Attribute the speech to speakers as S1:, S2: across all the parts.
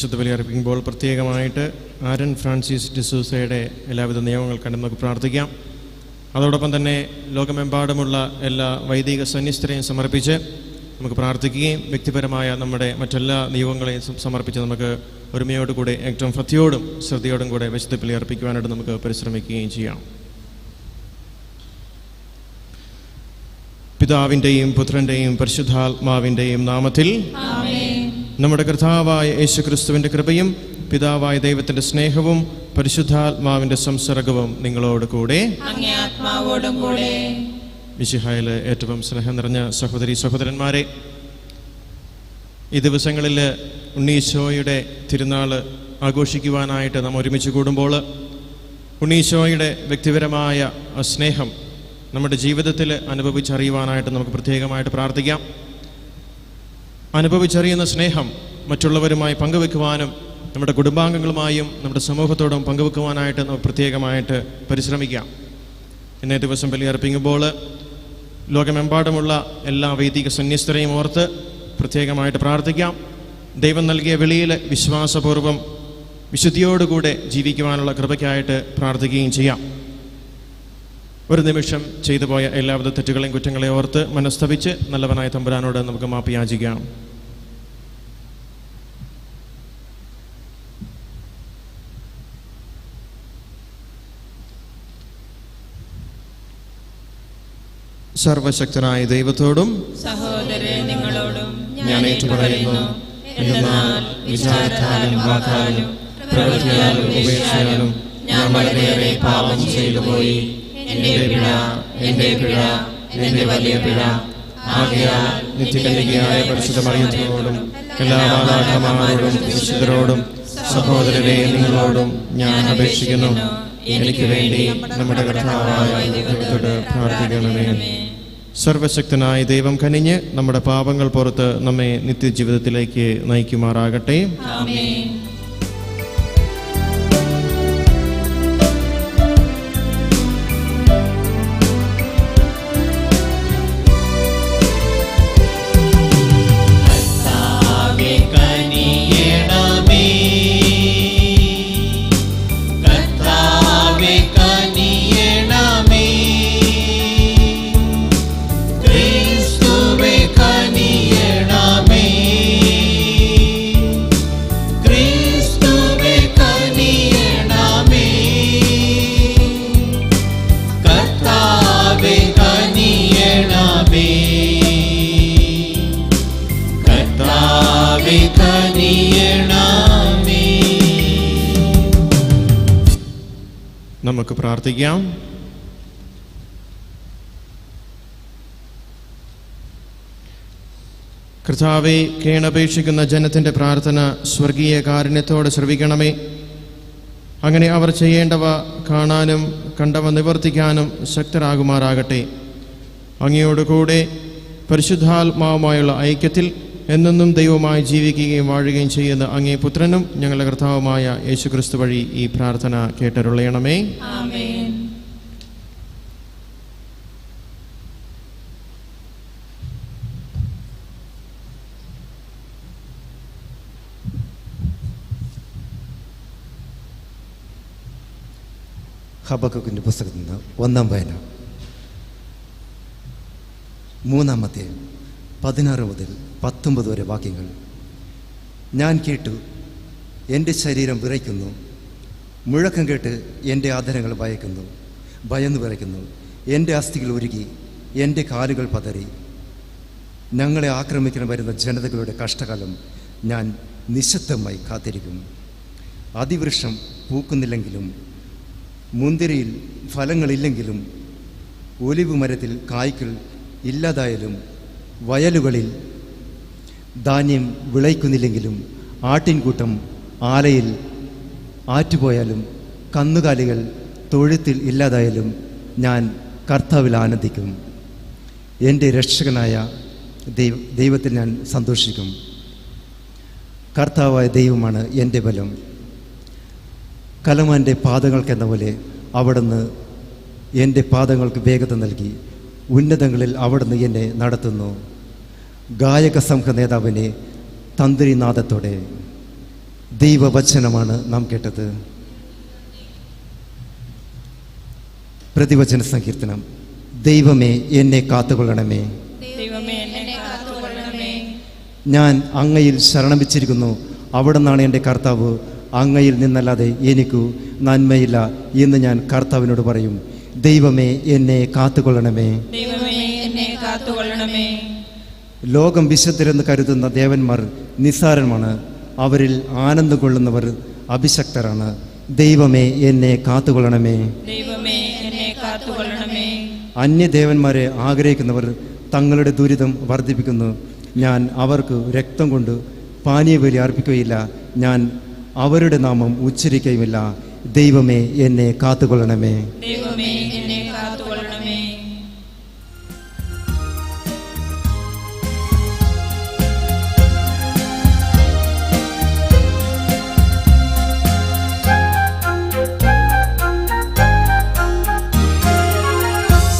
S1: വിശുദ്ധ ബലി അർപ്പിക്കുമ്പോൾ പ്രത്യേകമായിട്ട് ആരൻ ഫ്രാൻസിസ് ഡിസൂസയുടെ എല്ലാവിധ നിയമങ്ങൾ കണ്ട് നമുക്ക് പ്രാർത്ഥിക്കാം. അതോടൊപ്പം തന്നെ ലോകമെമ്പാടുമുള്ള എല്ലാ വൈദിക സന്യസ്തരെയും സമർപ്പിച്ച് നമുക്ക് പ്രാർത്ഥിക്കുകയും വ്യക്തിപരമായ നമ്മുടെ മറ്റെല്ലാ നിയമങ്ങളെയും സമർപ്പിച്ച് നമുക്ക് ഒരുമയോടുകൂടെ ഏറ്റവും ഭക്തിയോടും ശ്രദ്ധയോടും കൂടെ വിശുദ്ധ ബലി അർപ്പിക്കുവാനായിട്ട് നമുക്ക് പരിശ്രമിക്കുകയും ചെയ്യാം. പിതാവിൻ്റെയും പുത്രൻ്റെയും പരിശുദ്ധാത്മാവിൻ്റെയും നാമത്തിൽ നമ്മുടെ കർത്താവായ യേശുക്രിസ്തുവിൻ്റെ കൃപയും പിതാവായ ദൈവത്തിൻ്റെ സ്നേഹവും പരിശുദ്ധാത്മാവിൻ്റെ സംസർഗവും നിങ്ങളോട് കൂടെ മിശിഹായിൽ ഏറ്റവും സ്നേഹം നിറഞ്ഞ സഹോദരി സഹോദരന്മാരെ, ഈ ദിവസങ്ങളിൽ ഉണ്ണീശോയുടെ തിരുനാൾ ആഘോഷിക്കുവാനായിട്ട് നാം ഒരുമിച്ച് കൂടുമ്പോൾ ഉണ്ണീശോയുടെ വ്യക്തിപരമായ സ്നേഹം നമ്മുടെ ജീവിതത്തിൽ അനുഭവിച്ചറിയുവാനായിട്ട് നമുക്ക് പ്രത്യേകമായിട്ട് പ്രാർത്ഥിക്കാം. അനുഭവിച്ചറിയുന്ന സ്നേഹം മറ്റുള്ളവരുമായി പങ്കുവെക്കുവാനും നമ്മുടെ കുടുംബാംഗങ്ങളുമായും നമ്മുടെ സമൂഹത്തോടും പങ്കുവെക്കുവാനായിട്ട് നമുക്ക് പ്രത്യേകമായിട്ട് പരിശ്രമിക്കാം. ഇന്നേ ദിവസം ബലി അർപ്പിക്കുമ്പോൾ ലോകമെമ്പാടുമുള്ള എല്ലാ വൈദിക സന്യസ്തരെയും ഓർത്ത് പ്രത്യേകമായിട്ട് പ്രാർത്ഥിക്കാം. ദൈവം നൽകിയ വിളിയിൽ വിശ്വാസപൂർവ്വം വിശുദ്ധിയോടുകൂടെ ജീവിക്കുവാനുള്ള കൃപയ്ക്കായിട്ട് പ്രാർത്ഥിക്കുകയും ചെയ്യാം. ഒരു നിമിഷം ചെയ്തു പോയ എല്ലാവിധ തെറ്റുകളെയും കുറ്റങ്ങളെയും ഓർത്ത് മനസ്തപിച്ച് നല്ലവനായ തമ്പുരാനോട് നമുക്ക് മാപ്പ് യാചിക്കാം. സർവശക്തനായ ദൈവത്തോടും
S2: സഹോദരരെ നിങ്ങളോടും
S1: ഞാൻ ഏറ്റുപറയുന്നു, എന്നാൽ വിചാരത്താലും വാക്കാലും പ്രവൃത്തിയാലും ഉപേക്ഷയാലും ഞാൻ വളരെയേറെ പാപം ചെയ്തു പോയി. എന്റെ വലിയ പിഴ. ആകയാൽ നിത്യകന്യകയായ പരിശുദ്ധ മറിയത്തോടും എല്ലാ മാതാപിതാക്കളോടും വിശുദ്ധരോടും സഹോദരരെ നിങ്ങളോടും ഞാൻ അപേക്ഷിക്കുന്നു, എനിക്ക് വേണ്ടി നമ്മുടെ കർത്താവായ ദൈവത്തോട് പ്രാർത്ഥിക്കണമേ. സർവശക്തനായ ദൈവം കനിഞ്ഞ് നമ്മുടെ പാപങ്ങൾ പുറത്ത് നമ്മെ നിത്യജീവിതത്തിലേക്ക് നയിക്കുമാറാകട്ടെ. നമുക്ക് പ്രാർത്ഥിക്കാം. കർത്താവേ, കേണപേക്ഷിക്കുന്ന ജനത്തിൻ്റെ പ്രാർത്ഥന സ്വർഗീയ കാരുണ്യത്തോടെ ശ്രവിക്കണമേ. അങ്ങനെ അവർ ചെയ്യേണ്ടവ കാണാനും കണ്ടവ നിവർത്തിക്കാനും ശക്തരാകുമാറാകട്ടെ. അങ്ങയോടുകൂടെ പരിശുദ്ധാത്മാവുമായുള്ള ഐക്യത്തിൽ എന്നെന്നും ദൈവമായി ജീവിക്കുകയും വാഴുകയും ചെയ്യുന്ന അങ്ങേ പുത്രനും ഞങ്ങളുടെ കർത്താവുമായ യേശുക്രിസ്തു വഴി ഈ പ്രാർത്ഥന കേട്ടരുളയണമേ.
S3: ഹബക്കൂക്കിൻ്റെ പുസ്തകത്തിൽ നിന്ന് 1-ാം വായന 3-ാം അധ്യായം 16 മുതൽ 19 വരെ വാക്യങ്ങൾ. ഞാൻ കേട്ടു, എൻ്റെ ശരീരം വിറയ്ക്കുന്നു. മുഴക്കം കേട്ട് എൻ്റെ ആദരങ്ങൾ ഭയന്നു വിറയ്ക്കുന്നു. എൻ്റെ അസ്ഥികൾ ഉരുകി, എൻ്റെ കാലുകൾ പതറി. ഞങ്ങളെ ആക്രമിക്കാൻ വരുന്ന ജനതകളുടെ കഷ്ടകാലം ഞാൻ നിശബ്ദമായി കാത്തിരിക്കും. അതിവൃക്ഷം പൂക്കുന്നില്ലെങ്കിലും, മുന്തിരിയിൽ ഫലങ്ങളില്ലെങ്കിലും, ഒലിവ് മരത്തിൽ കായ്കൾ ഇല്ലാതായാലും, വയലുകളിൽ ധാന്യം വിളയിക്കുന്നില്ലെങ്കിലും, ആട്ടിൻകൂട്ടം ആലയിൽ ആറ്റുപോയാലും, കന്നുകാലികൾ തൊഴുത്തിൽ ഇല്ലാതായാലും ഞാൻ കർത്താവിൽ ആനന്ദിക്കും. എൻ്റെ രക്ഷകനായ ദൈവത്തിൽ ഞാൻ സന്തോഷിക്കും. കർത്താവായ ദൈവമാണ് എൻ്റെ ബലം. കലമാൻ്റെ പാദങ്ങൾക്കെന്ന പോലെ അവിടുന്ന് എൻ്റെ പാദങ്ങൾക്ക് വേഗത നൽകി. ഉന്നതങ്ങളിൽ അവിടുന്ന് എന്നെ നടത്തുന്നു. ഗായക സംഘ നേതാവിനെ തന്ത്രിനാദത്തോടെ ദൈവവചനമാണ് നാം കേട്ടത്. പ്രതിവചന സങ്കീർത്തനം. ദൈവമേ എന്നെ കാത്തുകൊള്ളണമേ,
S2: ദൈവമേ എന്നെ കാത്തുകൊള്ളണമേ.
S3: ഞാൻ അങ്ങയിൽ ശരണം വെച്ചിരിക്കുന്നു. അവിടെ നിന്നാണ് എൻ്റെ കർത്താവ്. അങ്ങയിൽ നിന്നല്ലാതെ എനിക്കു നന്മയില്ല എന്ന് ഞാൻ കർത്താവിനോട് പറയും. ദൈവമേ എന്നെ കാത്തുകൊള്ളണമേ,
S2: ദൈവമേ എന്നെ കാത്തുകൊള്ളണമേ.
S3: ലോകം വിശുദ്ധരെന്ന് കരുതുന്ന ദേവന്മാർ നിസ്സാരമാണ്. അവരിൽ ആനന്ദം കൊള്ളുന്നവർ അഭിശക്തരാണ്. ദൈവമേ എന്നെ കാത്തുകൊള്ളണമേ,
S2: ദൈവമേ എന്നെ കാത്തുകൊള്ളണമേ.
S3: അന്യദേവന്മാരെ ആഗ്രഹിക്കുന്നവർ തങ്ങളുടെ ദുരിതം വർദ്ധിപ്പിക്കുന്നു. ഞാൻ അവർക്ക് രക്തം കൊണ്ട് പാനീയബലി അർപ്പിക്കുകയില്ല. ഞാൻ അവരുടെ നാമം ഉച്ചരിക്കുകയുമില്ല. ദൈവമേ എന്നെ കാത്തുകൊള്ളണമേ.
S2: ദൈവമേ എന്നെ കാത്തുകൊള്ളണമേ.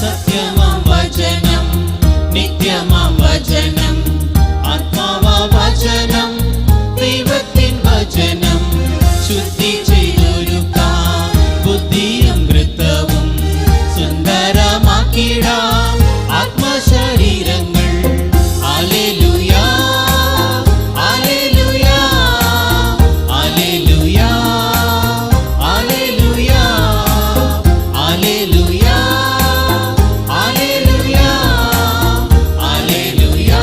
S4: സത്യമാം വചനം, നിത്യമാം വചനം, ആത്മാവാ വചനം, ദൈവത്തിൻ വചനം, ശുദ്ധി ചെയ്തൊരുക്കാം ബുദ്ധിയും വൃത്തവും, സുന്ദരമാക്കിടാം ആത്മശരീരങ്ങൾ. ഹല്ലേലൂയാ, ഹല്ലേലൂയാ, ഹല്ലേലൂയാ, ഹല്ലേലൂയാ, ഹല്ലേലൂയാ, ഹല്ലേലൂയാ, ഹല്ലേലൂയാ,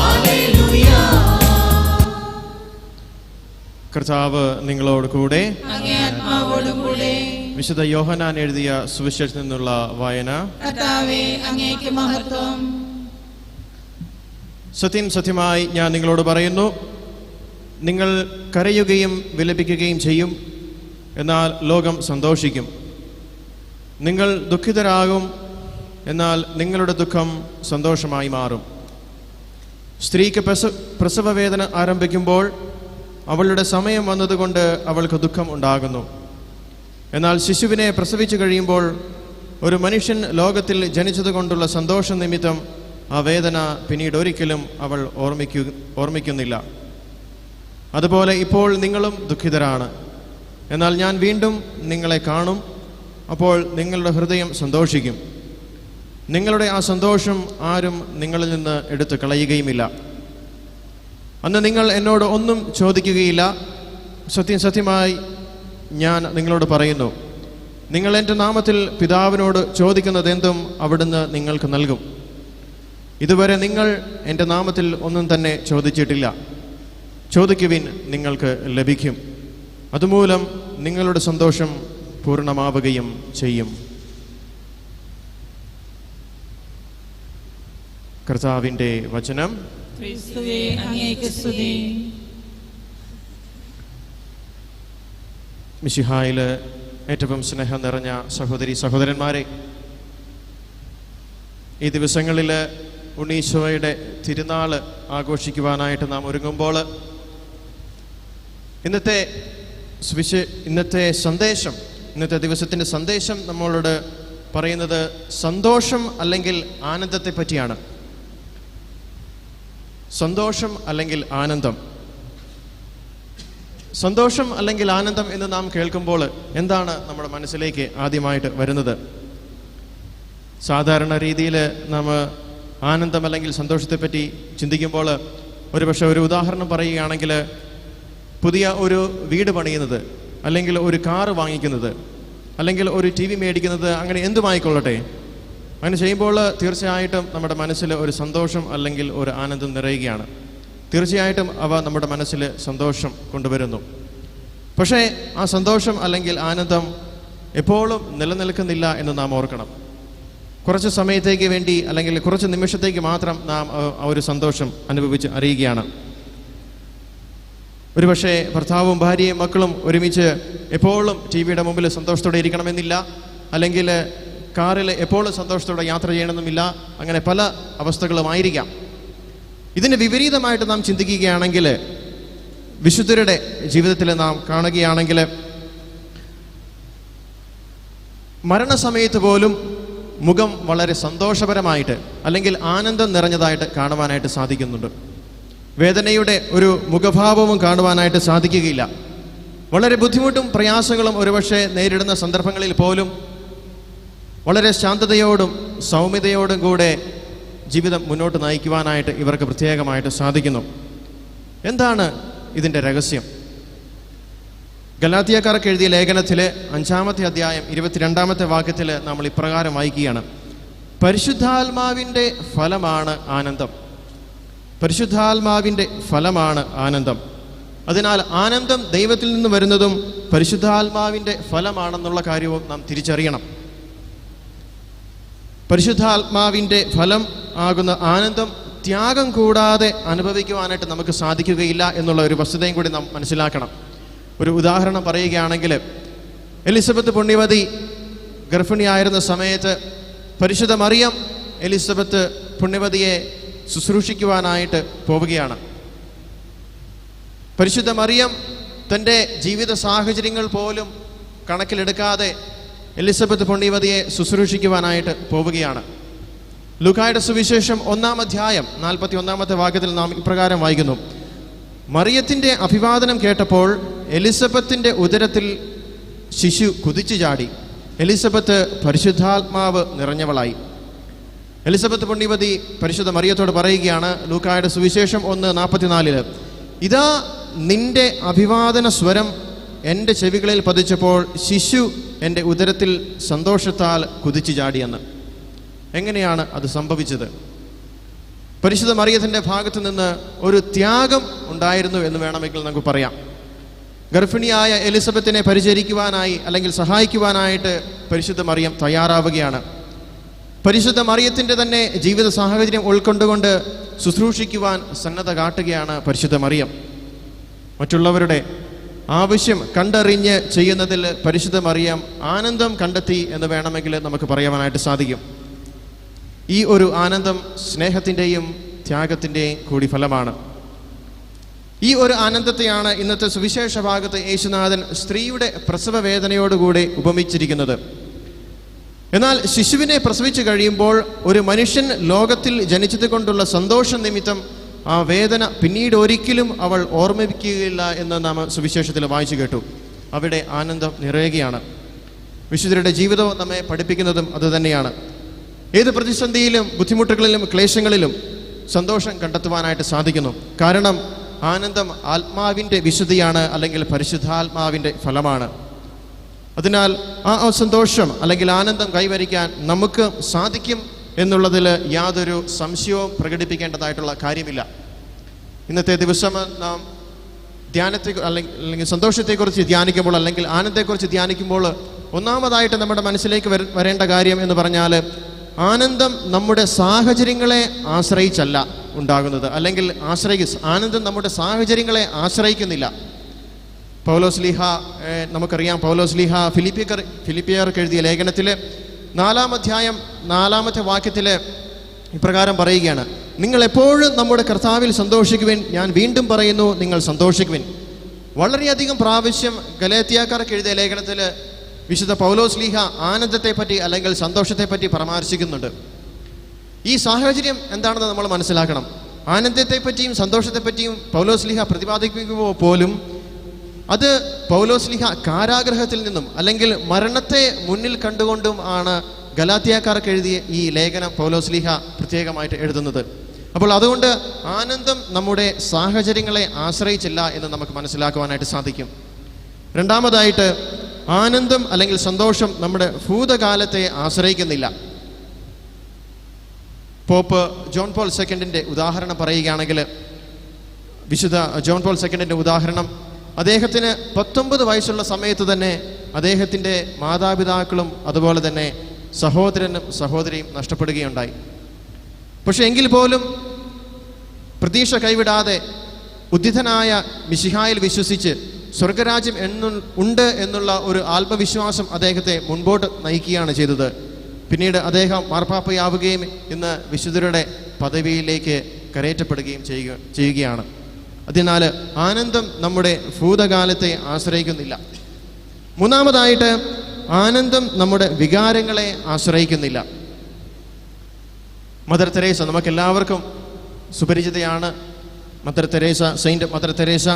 S4: ഹല്ലേലൂയാ.
S1: കർത്താവ് നിങ്ങളോട് കൂടെ.
S2: അങ്ങേ ആത്മാവോടും കൂടെ.
S1: വിശുദ്ധ യോഹന്നാൻ എഴുതിയ സുവിശേഷത്തിൽ നിന്നുള്ള വായന.
S2: കർത്താവേ അങ്ങേക്ക് മഹത്വം.
S1: സത്യം സത്യമായി ഞാൻ നിങ്ങളോട് പറയുന്നു, നിങ്ങൾ കരയുകയും വിലപിക്കുകയും ചെയ്യും, എന്നാൽ ലോകം സന്തോഷിക്കും. നിങ്ങൾ ദുഃഖിതരാകും, എന്നാൽ നിങ്ങളുടെ ദുഃഖം സന്തോഷമായി മാറും. സ്ത്രീക്ക് പ്രസവവേദന ആരംഭിക്കുമ്പോൾ അവളുടെ സമയം വന്നതുകൊണ്ട് അവൾക്ക് ദുഃഖം ഉണ്ടാകുന്നു. എന്നാൽ ശിശുവിനെ പ്രസവിച്ചു കഴിയുമ്പോൾ ഒരു മനുഷ്യൻ ലോകത്തിൽ ജനിച്ചതുകൊണ്ടുള്ള സന്തോഷ നിമിത്തം ആ വേദന പിന്നീട് ഒരിക്കലും അവൾ ഓർമ്മിക്കുന്നില്ല. അതുപോലെ ഇപ്പോൾ നിങ്ങളും ദുഃഖിതരാണ്, എന്നാൽ ഞാൻ വീണ്ടും നിങ്ങളെ കാണും. അപ്പോൾ നിങ്ങളുടെ ഹൃദയം സന്തോഷിക്കും. നിങ്ങളുടെ ആ സന്തോഷം ആരും നിങ്ങളിൽ നിന്ന് എടുത്തു കളയുകയുമില്ല. അന്ന് നിങ്ങൾ എന്നോട് ഒന്നും ചോദിക്കുകയില്ല. സത്യമായി ഞാൻ നിങ്ങളോട് പറയുന്നു, നിങ്ങൾ എൻ്റെ നാമത്തിൽ പിതാവിനോട് ചോദിക്കുന്നതെന്തും അവിടുന്ന് നിങ്ങൾക്ക് നൽകും. ഇതുവരെ നിങ്ങൾ എൻ്റെ നാമത്തിൽ ഒന്നും തന്നെ ചോദിച്ചിട്ടില്ല. ചോദിക്കുവിൻ, നിങ്ങൾക്ക് ലഭിക്കും. അതുമൂലം നിങ്ങളുടെ സന്തോഷം പൂർണ്ണമാവുകയും ചെയ്യും. കർത്താവിൻ്റെ വചനം.
S2: ക്രിസ്തുവേ അങ്ങേക്ക് സ്തുതി.
S1: മിശിഹായിൽ ഏറ്റവും സ്നേഹം നിറഞ്ഞ സഹോദരി സഹോദരന്മാരെ, ഈ ദിവസങ്ങളിൽ ഉണ്ണീശോയുടെ തിരുനാൾ ആഘോഷിക്കുവാനായിട്ട് നാം ഒരുങ്ങുമ്പോൾ ഇന്നത്തെ സന്ദേശം, ഇന്നത്തെ ദിവസത്തിൻ്റെ സന്ദേശം നമ്മളോട് പറയുന്നത് സന്തോഷം അല്ലെങ്കിൽ ആനന്ദത്തെ പറ്റിയാണ്. സന്തോഷം അല്ലെങ്കിൽ ആനന്ദം. സന്തോഷം അല്ലെങ്കിൽ ആനന്ദം എന്ന് നാം കേൾക്കുമ്പോൾ എന്താണ് നമ്മുടെ മനസ്സിലേക്ക് ആദ്യമായിട്ട് വരുന്നത്? സാധാരണ രീതിയിൽ നാം ആനന്ദം അല്ലെങ്കിൽ സന്തോഷത്തെപ്പറ്റി ചിന്തിക്കുമ്പോൾ ഒരുപക്ഷെ ഒരു ഉദാഹരണം പറയുകയാണെങ്കിൽ, പുതിയ ഒരു വീട് പണിയുന്നത്, അല്ലെങ്കിൽ ഒരു കാറ് വാങ്ങിക്കുന്നത്, അല്ലെങ്കിൽ ഒരു TV മേടിക്കുന്നത്, അങ്ങനെ എന്തുമായിക്കൊള്ളട്ടെ, അങ്ങനെ ചെയ്യുമ്പോൾ തീർച്ചയായിട്ടും നമ്മുടെ മനസ്സിൽ ഒരു സന്തോഷം അല്ലെങ്കിൽ ഒരു ആനന്ദം നിറയുകയാണ്. തീർച്ചയായിട്ടും അവ നമ്മുടെ മനസ്സിൽ സന്തോഷം കൊണ്ടുവരുന്നു. പക്ഷേ ആ സന്തോഷം അല്ലെങ്കിൽ ആനന്ദം എപ്പോഴും നിലനിൽക്കുന്നില്ല എന്ന് നാം ഓർക്കണം. കുറച്ച് സമയത്തേക്ക് വേണ്ടി അല്ലെങ്കിൽ കുറച്ച് നിമിഷത്തേക്ക് മാത്രം നാം ആ ഒരു സന്തോഷം അനുഭവിച്ച് അറിയുകയാണ്. ഒരുപക്ഷെ ഭർത്താവും ഭാര്യയും മക്കളും ഒരുമിച്ച് എപ്പോഴും TV-യുടെ മുമ്പിൽ സന്തോഷത്തോടെ ഇരിക്കണമെന്നില്ല, അല്ലെങ്കിൽ കാറിൽ എപ്പോഴും സന്തോഷത്തോടെ യാത്ര ചെയ്യണമെന്നില്ല. അങ്ങനെ പല അവസ്ഥകളുമായിരിക്കാം. ഇതിന് വിപരീതമായിട്ട് നാം ചിന്തിക്കുകയാണെങ്കിൽ, വിശുദ്ധരുടെ ജീവിതത്തിൽ നാം കാണുകയാണെങ്കിൽ, മരണസമയത്ത് പോലും മുഖം വളരെ സന്തോഷപരമായിട്ട് അല്ലെങ്കിൽ ആനന്ദം നിറഞ്ഞതായിട്ട് കാണുവാനായിട്ട് സാധിക്കുന്നുണ്ട്. വേദനയുടെ ഒരു മുഖഭാവവും കാണുവാനായിട്ട് സാധിക്കുകയില്ല. വളരെ ബുദ്ധിമുട്ടും പ്രയാസങ്ങളും ഒരുപക്ഷെ നേരിടുന്ന സന്ദർഭങ്ങളിൽ പോലും വളരെ ശാന്തതയോടും സൗമ്യതയോടും കൂടെ ജീവിതം മുന്നോട്ട് നയിക്കുവാനായിട്ട് ഇവർക്ക് പ്രത്യേകമായിട്ട് സാധിക്കുന്നു. എന്താണ് ഇതിൻ്റെ രഹസ്യം? ഗലാത്യക്കാർക്ക് എഴുതിയ ലേഖനത്തിലെ 5-ാമത്തെ അധ്യായം 22-ാമത്തെ വാക്യത്തിൽ നമ്മൾ ഇപ്രകാരം വായിക്കുകയാണ്: പരിശുദ്ധാത്മാവിൻ്റെ ഫലമാണ് ആനന്ദം. പരിശുദ്ധാത്മാവിൻ്റെ ഫലമാണ് ആനന്ദം. അതിനാൽ ആനന്ദം ദൈവത്തിൽ നിന്ന് വരുന്നതും പരിശുദ്ധാത്മാവിൻ്റെ ഫലമാണെന്നുള്ള കാര്യവും നാം തിരിച്ചറിയണം. പരിശുദ്ധാത്മാവിൻ്റെ ഫലം ആകുന്ന ആനന്ദം ത്യാഗം കൂടാതെ അനുഭവിക്കുവാനായിട്ട് നമുക്ക് സാധിക്കുകയില്ല എന്നുള്ള ഒരു വസ്തുതയും കൂടി നാം മനസ്സിലാക്കണം. ഒരു ഉദാഹരണം പറയുകയാണെങ്കിൽ, എലിസബത്ത് പുണ്യവതി ഗർഭിണിയായിരുന്ന സമയത്ത് പരിശുദ്ധ മറിയം എലിസബത്ത് പുണ്യവതിയെ ശുശ്രൂഷിക്കുവാനായിട്ട് പോവുകയാണ്. പരിശുദ്ധ മറിയം തൻ്റെ ജീവിത സാഹചര്യങ്ങൾ പോലും കണക്കിലെടുക്കാതെ എലിസബത്ത് പുണ്യവതിയെ ശുശ്രൂഷിക്കുവാനായിട്ട് പോവുകയാണ്. ലൂക്കായുടെ സുവിശേഷം 1-ാം അധ്യായം 41-ാമത്തെ വാക്യത്തിൽ നാം ഇപ്രകാരം വായിക്കുന്നു: മറിയത്തിൻ്റെ അഭിവാദനം കേട്ടപ്പോൾ എലിസബത്തിൻ്റെ ഉദരത്തിൽ ശിശു കുതിച്ചു ചാടി. എലിസബത്ത് പരിശുദ്ധാത്മാവ് നിറഞ്ഞവളായി. എലിസബത്ത് പുണ്യവതി പരിശുദ്ധ മറിയത്തോട് പറയുകയാണ്, ലൂക്കായുടെ സുവിശേഷം 1:44, ഇതാ നിന്റെ അഭിവാദന സ്വരം എൻ്റെ ചെവികളിൽ പതിച്ചപ്പോൾ ശിശു എൻ്റെ ഉദരത്തിൽ സന്തോഷത്താൽ കുതിച്ചു ചാടിയെന്ന്. എങ്ങനെയാണ് അത് സംഭവിച്ചത്? പരിശുദ്ധ മറിയത്തിൻ്റെ ഭാഗത്തു നിന്ന് ഒരു ത്യാഗം ഉണ്ടായിരുന്നു എന്ന് വേണമെങ്കിൽ നമുക്ക് പറയാം. ഗർഭിണിയായ എലിസബത്തിനെ പരിചരിക്കുവാനായി അല്ലെങ്കിൽ സഹായിക്കുവാനായിട്ട് പരിശുദ്ധ മറിയം തയ്യാറാവുകയാണ്. പരിശുദ്ധ മറിയത്തിൻ്റെ തന്നെ ജീവിത സാഹചര്യം ഉൾക്കൊണ്ടുകൊണ്ട് ശുശ്രൂഷിക്കുവാൻ സന്നദ്ധ കാട്ടുകയാണ് പരിശുദ്ധ മറിയം. മറ്റുള്ളവരുടെ ആവശ്യം കണ്ടറിഞ്ഞ് ചെയ്യുന്നതിൽ പരിശുദ്ധ മറിയം ആനന്ദം കണ്ടെത്തി എന്ന് വേണമെങ്കിൽ നമുക്ക് പറയുവാനായിട്ട് സാധിക്കും. ഈ ഒരു ആനന്ദം സ്നേഹത്തിൻ്റെയും ത്യാഗത്തിൻ്റെയും കൂടി ഫലമാണ്. ഈ ഒരു ആനന്ദത്തെയാണ് ഇന്നത്തെ സുവിശേഷ ഭാഗത്ത് യേശുനാഥൻ സ്ത്രീയുടെ പ്രസവ വേദനയോടുകൂടി ഉപമിച്ചിരിക്കുന്നത്. എന്നാൽ ശിശുവിനെ പ്രസവിച്ചു കഴിയുമ്പോൾ ഒരു മനുഷ്യൻ ലോകത്തിൽ ജനിച്ചത് കൊണ്ടുള്ള സന്തോഷ നിമിത്തം ആ വേദന പിന്നീട് ഒരിക്കലും അവൾ ഓർമ്മിപ്പിക്കുകയില്ല എന്ന് നാം സുവിശേഷത്തിൽ വായിച്ചു കേട്ടു. അവിടെ ആനന്ദം നിറയുകയാണ്. വിശുദ്ധരുടെ ജീവിതവും നമ്മെ പഠിപ്പിക്കുന്നതും അതുതന്നെയാണ്. ഏത് പ്രതിസന്ധിയിലും ബുദ്ധിമുട്ടുകളിലും ക്ലേശങ്ങളിലും സന്തോഷം കണ്ടെത്തുവാനായിട്ട് സാധിക്കുന്നു. കാരണം ആനന്ദം ആത്മാവിൻ്റെ വിശുദ്ധിയാണ്, അല്ലെങ്കിൽ പരിശുദ്ധാത്മാവിൻ്റെ ഫലമാണ്. അതിനാൽ ആ സന്തോഷം അല്ലെങ്കിൽ ആനന്ദം കൈവരിക്കാൻ നമുക്ക് സാധിക്കും എന്നുള്ളതിൽ യാതൊരു സംശയവും പ്രകടിപ്പിക്കേണ്ടതായിട്ടുള്ള കാര്യമില്ല. ഇന്നത്തെ ദിവസം നാം ധ്യാനത്തെ അല്ലെങ്കിൽ സന്തോഷത്തെക്കുറിച്ച് ധ്യാനിക്കുമ്പോൾ അല്ലെങ്കിൽ ആനന്ദത്തെക്കുറിച്ച് ധ്യാനിക്കുമ്പോൾ ഒന്നാമതായിട്ട് നമ്മുടെ മനസ്സിലേക്ക് വരേണ്ട കാര്യം എന്ന് പറഞ്ഞാൽ, ആനന്ദം നമ്മുടെ സാഹചര്യങ്ങളെ ആശ്രയിച്ചല്ല ഉണ്ടാകുന്നത്, അല്ലെങ്കിൽ ആനന്ദം നമ്മുടെ സാഹചര്യങ്ങളെ ആശ്രയിക്കുന്നില്ല. പൗലോസ്ലീഹ നമുക്കറിയാം, പൗലോസ്ലീഹ ഫിലിപ്പിയർക്ക് എഴുതിയ ലേഖനത്തിൽ 4-ാം അധ്യായം 4-ാമത്തെ വാക്യത്തിൽ ഇപ്രകാരം പറയുകയാണ്: നിങ്ങൾ എപ്പോഴും നമ്മുടെ കർത്താവിൽ സന്തോഷിക്കുവിൻ, ഞാൻ വീണ്ടും പറയുന്നു, നിങ്ങൾ സന്തോഷിക്കുവിൻ. വളരെയധികം പ്രാവശ്യം ഗലാത്യക്കാർക്ക് എഴുതിയ ലേഖനത്തിൽ വിശുദ്ധ പൗലോസ്ലീഹ ആനന്ദത്തെപ്പറ്റി അല്ലെങ്കിൽ സന്തോഷത്തെപ്പറ്റി പരാമർശിക്കുന്നുണ്ട്. ഈ സാഹചര്യം എന്താണെന്ന് നമ്മൾ മനസ്സിലാക്കണം. ആനന്ദത്തെപ്പറ്റിയും സന്തോഷത്തെപ്പറ്റിയും പൗലോസ്ലീഹ പ്രതിപാദിക്കുമ്പോൾ പോലും അത് പൗലോസ്ലീഹ കാരാഗ്രഹത്തിൽ നിന്നും അല്ലെങ്കിൽ മരണത്തെ മുന്നിൽ കണ്ടുകൊണ്ടും ആണ് ഗലാത്യക്കാർക്ക് എഴുതിയ ഈ ലേഖനം പൗലോസ്ലീഹ പ്രത്യേകമായിട്ട് എഴുതുന്നത്. അപ്പോൾ അതുകൊണ്ട് ആനന്ദം നമ്മുടെ സാഹചര്യങ്ങളെ ആശ്രയിച്ചില്ല എന്ന് നമുക്ക് മനസ്സിലാക്കുവാനായിട്ട് സാധിക്കും. രണ്ടാമതായിട്ട്, ആനന്ദം അല്ലെങ്കിൽ സന്തോഷം നമ്മുടെ ഭൂതകാലത്തെ ആശ്രയിക്കുന്നില്ല. പോപ്പ് ജോൺ പോൾ സെക്കൻഡിൻ്റെ ഉദാഹരണം പറയുകയാണെങ്കിൽ, വിശുദ്ധ ജോൺ പോൾ സെക്കൻഡിൻ്റെ ഉദാഹരണം, അദ്ദേഹത്തിന് 19 വയസ്സുള്ള സമയത്ത് തന്നെ അദ്ദേഹത്തിൻ്റെ മാതാപിതാക്കളും അതുപോലെ തന്നെ സഹോദരനും സഹോദരിയും നഷ്ടപ്പെടുകയുണ്ടായി. പക്ഷെ എങ്കിൽ പോലും പ്രതീക്ഷ കൈവിടാതെ ഉദ്ധിതനായ മിശിഹായിൽ വിശ്വസിച്ച് സ്വർഗരാജ്യം ഉണ്ട് എന്നുള്ള ഒരു ആത്മവിശ്വാസം അദ്ദേഹത്തെ മുൻപോട്ട് നയിക്കുകയാണ് ചെയ്തത്. പിന്നീട് അദ്ദേഹം മാർപ്പാപ്പയാവുകയും ഇന്ന് വിശുദ്ധരുടെ പദവിയിലേക്ക് കരയേറ്റപ്പെടുകയും ചെയ്യുകയാണ്. അതിനാൽ ആനന്ദം നമ്മുടെ ഭൂതകാലത്തെ ആശ്രയിക്കുന്നില്ല. മൂന്നാമതായിട്ട്, ആനന്ദം നമ്മുടെ വികാരങ്ങളെ ആശ്രയിക്കുന്നില്ല. മദർ തെരേസ നമുക്കെല്ലാവർക്കും സുപരിചിതയാണ്. Mother Teresa, Saint Mother Teresa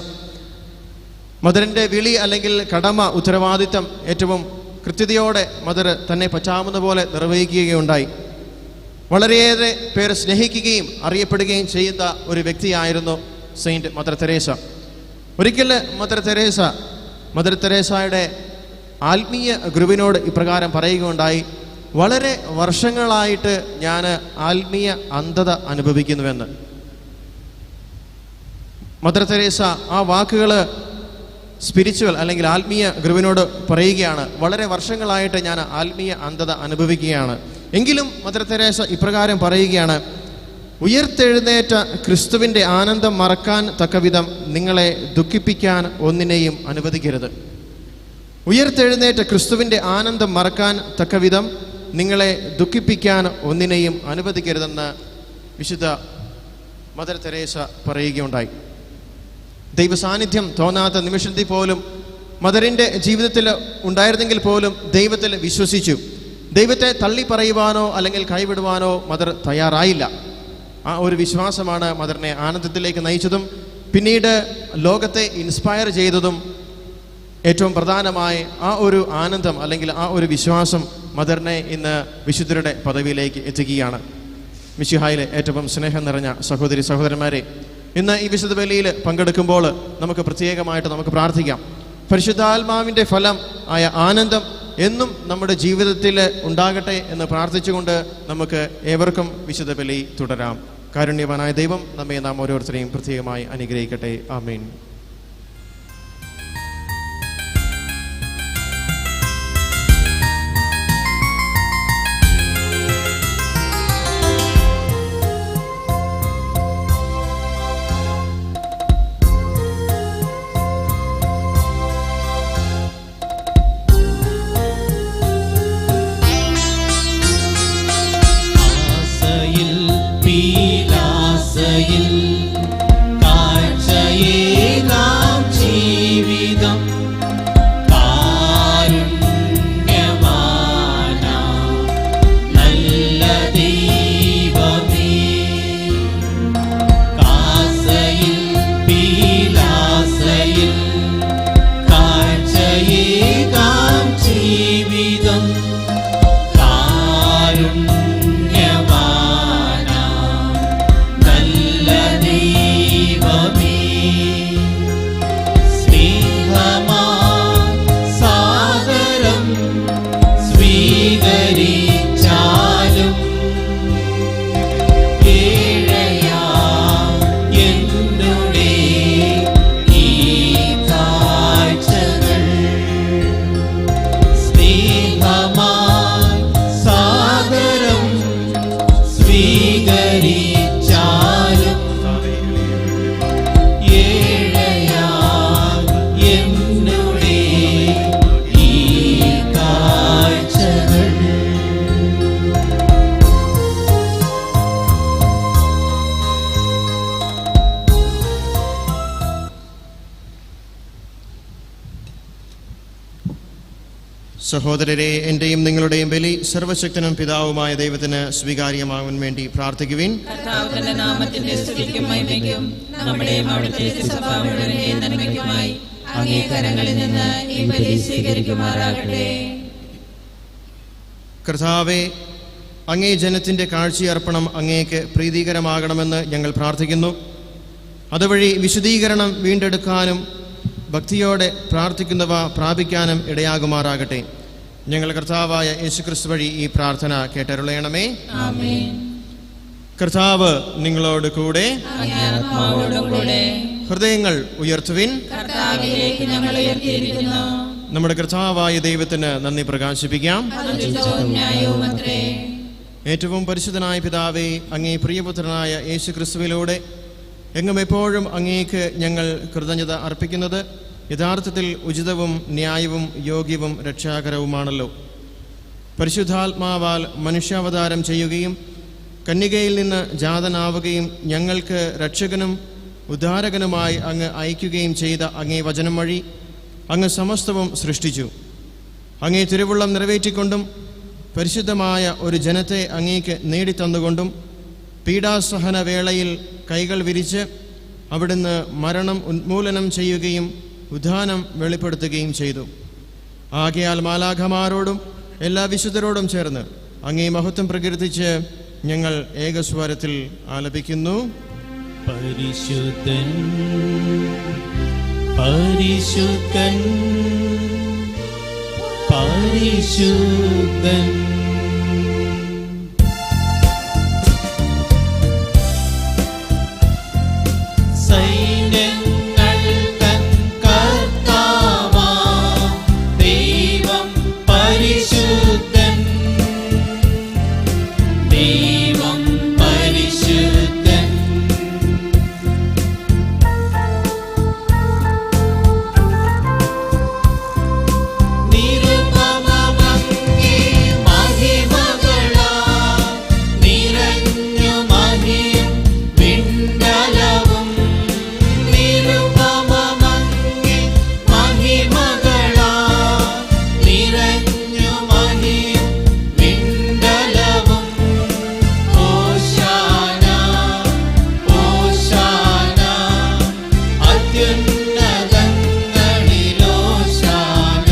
S1: മദറിൻ്റെ വിളി അല്ലെങ്കിൽ കടമ, ഉത്തരവാദിത്തം ഏറ്റവും കൃത്യതയോടെ മദർ തന്നെ പറ്റാവുന്ന പോലെ നിർവഹിക്കുകയുണ്ടായി. വളരെയേറെ പേർ സ്നേഹിക്കുകയും അറിയപ്പെടുകയും ചെയ്യുന്ന ഒരു വ്യക്തിയായിരുന്നു സെയിൻറ്റ് മദർ തെരേസ. ഒരിക്കൽ മദർ തെരേസയുടെ ആത്മീയ ഗുരുവിനോട് ഇപ്രകാരം പറയുകയുണ്ടായി, വളരെ വർഷങ്ങളായിട്ട് ഞാൻ ആത്മീയ അന്ധത അനുഭവിക്കുന്നുവെന്ന്. മദർ തെരേസ ആ വാക്കുകൾ സ്പിരിച്വൽ അല്ലെങ്കിൽ ആത്മീയ ഗുരുവിനോട് പറയുകയാണ്, വളരെ വർഷങ്ങളായിട്ട് ഞാൻ ആത്മീയ അന്ധത അനുഭവിക്കുകയാണ്. എങ്കിലും മദർ തെരേസ ഇപ്രകാരം പറയുകയാണ്, ഉയർത്തെഴുന്നേറ്റ ക്രിസ്തുവിൻ്റെ ആനന്ദം മറക്കാൻ തക്കവിധം നിങ്ങളെ ദുഃഖിപ്പിക്കാൻ ഒന്നിനെയും അനുവദിക്കരുത്. ഉയർത്തെഴുന്നേറ്റ ക്രിസ്തുവിൻ്റെ ആനന്ദം മറക്കാൻ തക്കവിധം നിങ്ങളെ ദുഃഖിപ്പിക്കാൻ ഒന്നിനെയും അനുവദിക്കരുതെന്ന് വിശുദ്ധ മദർ തെരേസ പറയുകയുണ്ടായി. ദൈവസാന്നിധ്യം തോന്നാത്ത നിമിഷത്തിൽ പോലും മദറിൻ്റെ ജീവിതത്തിൽ ഉണ്ടായിരുന്നെങ്കിൽ പോലും ദൈവത്തിൽ വിശ്വസിച്ചു. ദൈവത്തെ തള്ളി പറയുവാനോ അല്ലെങ്കിൽ കൈവിടുവാനോ മദർ തയ്യാറായില്ല. ആ ഒരു വിശ്വാസമാണ് മദറിനെ ആനന്ദത്തിലേക്ക് നയിച്ചതും പിന്നീട് ലോകത്തെ ഇൻസ്പയർ ചെയ്തതും. ഏറ്റവും പ്രധാനമായി ആ ഒരു ആനന്ദം അല്ലെങ്കിൽ ആ ഒരു വിശ്വാസം മദറിനെ ഇന്ന് വിശുദ്ധരുടെ പദവിയിലേക്ക് എത്തിക്കുകയാണ്. മിശിഹായിലെ ഏറ്റവും സ്നേഹം നിറഞ്ഞ സഹോദരി സഹോദരന്മാരെ, ഇന്ന് ഈ വിശുദ്ധ ബലിയിൽ പങ്കെടുക്കുമ്പോൾ നമുക്ക് പ്രത്യേകമായിട്ട് നമുക്ക് പ്രാർത്ഥിക്കാം. പരിശുദ്ധാത്മാവിൻ്റെ ഫലം ആയ ആനന്ദം എന്നും നമ്മുടെ ജീവിതത്തിൽ ഉണ്ടാകട്ടെ എന്ന് പ്രാർത്ഥിച്ചുകൊണ്ട് നമുക്ക് ഏവർക്കും വിശുദ്ധ ബലി തുടരാം. കാരുണ്യവാനായ ദൈവം നമ്മെ നാം ഓരോരുത്തരെയും പ്രത്യേകമായി അനുഗ്രഹിക്കട്ടെ. ആമേൻ. സഹോദരരെ, എൻ്റെയും നിങ്ങളുടെയും ബലി സർവശക്തനും പിതാവുമായ ദൈവത്തിന് സ്വീകാര്യമാകാൻ വേണ്ടി പ്രാർത്ഥിക്കുവിൻ.
S2: കർത്താവിന്റെ നാമത്തിന്റെ സ്തുതിക്കും മഹിമയ്ക്കും നമ്മുടെയും അവിടുത്തെ സഭ മുഴുവന്റെയും നന്മയ്ക്കുമായി അങ്ങേ കരങ്ങളിൽ നിന്ന് ഈ ബലി സ്വീകരിക്കുമാറാകട്ടെ.
S1: കർത്താവേ, അങ്ങേ ജനത്തിൻ്റെ കാഴ്ചയർപ്പണം അങ്ങേക്ക് പ്രീതികരമാകണമെന്ന് ഞങ്ങൾ പ്രാർത്ഥിക്കുന്നു. അതുവഴി വിശുദ്ധീകരണം വീണ്ടെടുക്കാനും ഭക്തിയോടെ പ്രാർത്ഥിക്കുന്നവ പ്രാപിക്കാനും ഇടയാകുമാറാകട്ടെ. ഞങ്ങൾ കർത്താവായ യേശുക്രിസ്തു വഴി ഈ പ്രാർത്ഥന കേട്ടരുളയണമേ.
S2: ആമേൻ.
S1: കർത്താവ് നിങ്ങളോട് കൂടെ.
S2: അങ്ങേ ആത്മാവോടും കൂടെ.
S1: ഹൃദയങ്ങൾ ഉയർത്തുവിൻ.
S2: കർത്താവിലേക്ക് ഞങ്ങൾ ഉയർത്തിയിരിക്കുന്നു.
S1: നമ്മുടെ കർത്താവായ ദൈവത്തിന് നന്ദി പ്രകാശിപ്പിക്കാം.
S2: അത് ഉചിതവും ന്യായവുമത്രേ.
S1: ഏറ്റവും പരിശുദ്ധനായ പിതാവേ, അങ്ങേ പ്രിയപുത്രനായ യേശുക്രിസ്തുവിലൂടെ എങ്ങും എപ്പോഴും അങ്ങേക്ക് ഞങ്ങൾ കൃതജ്ഞത അർപ്പിക്കുന്നത് യഥാർത്ഥത്തിൽ ഉചിതവും ന്യായവും യോഗ്യവും രക്ഷാകരവുമാണല്ലോ. പരിശുദ്ധാത്മാവാൽ മനുഷ്യാവതാരം ചെയ്യുകയും കന്യകയിൽ നിന്ന് ജാതനാവുകയും ഞങ്ങൾക്ക് രക്ഷകനും ഉദ്ധാരകനുമായി അങ്ങ് അയക്കുകയും ചെയ്ത അങ്ങേ വചനം വഴി അങ്ങ് സമസ്തവും സൃഷ്ടിച്ചു. അങ്ങേ തിരുവുള്ളം നിറവേറ്റിക്കൊണ്ടും പരിശുദ്ധമായ ഒരു ജനത്തെ അങ്ങേക്ക് നേടിത്തന്നുകൊണ്ടും പീഡാസഹന വേളയിൽ കൈകൾ വിരിച്ച് അവിടുന്ന് മരണം ഉന്മൂലനം ചെയ്യുകയും ഉദ്ധാനം വെളിപ്പെടുത്തുകയും ചെയ്തു. ആകയാൽ മാലാഖമാരോടും എല്ലാ വിശുദ്ധരോടും ചേർന്ന് അങ്ങേ മഹത്വം പ്രകീർത്തിച്ച് ഞങ്ങൾ ഏകസ്വരത്തിൽ ആലപിക്കുന്നു.
S4: പരിശുദ്ധൻ പരിശുദ്ധൻ പരിശുദ്ധൻ. സൈന്യങ്ങൾ തൻ കർത്താവാം ദൈവം പരിശുദ്ധൻ, ദൈവം പരിശുദ്ധൻ. നിരുപമമങ്ങേ മഹിമകളാ നിറഞ്ഞു മഹിയും വിണ്ടലവും. നിരുപമമങ്ങേ മഹിമകളാ നിറഞ്ഞു മഹിയും വിണ്ടലവും. ഓശാന ഓശാന അത്യുന്നതങ്ങളിലോശാന.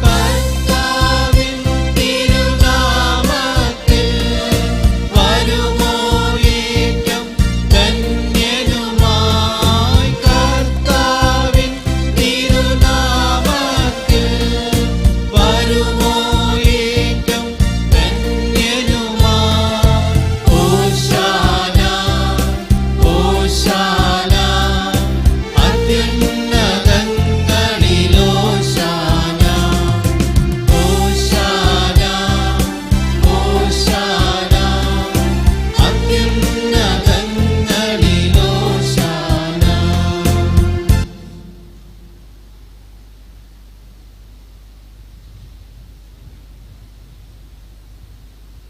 S4: കർത്താവിൻ തിരുനാമത്തിൽ വരുമോയേറ്റം ധന്യനുമായി. കർത്താവിൻ തിരുനാമത്തിൽ വരുമോയേറ്റം ധന്യനുമായി. ഓശാന ഓശാന അത്യുന്നതങ്ങളിലോശാന. ഓശാന ഓശാന അത്യുന്നതങ്ങളിലോശാന.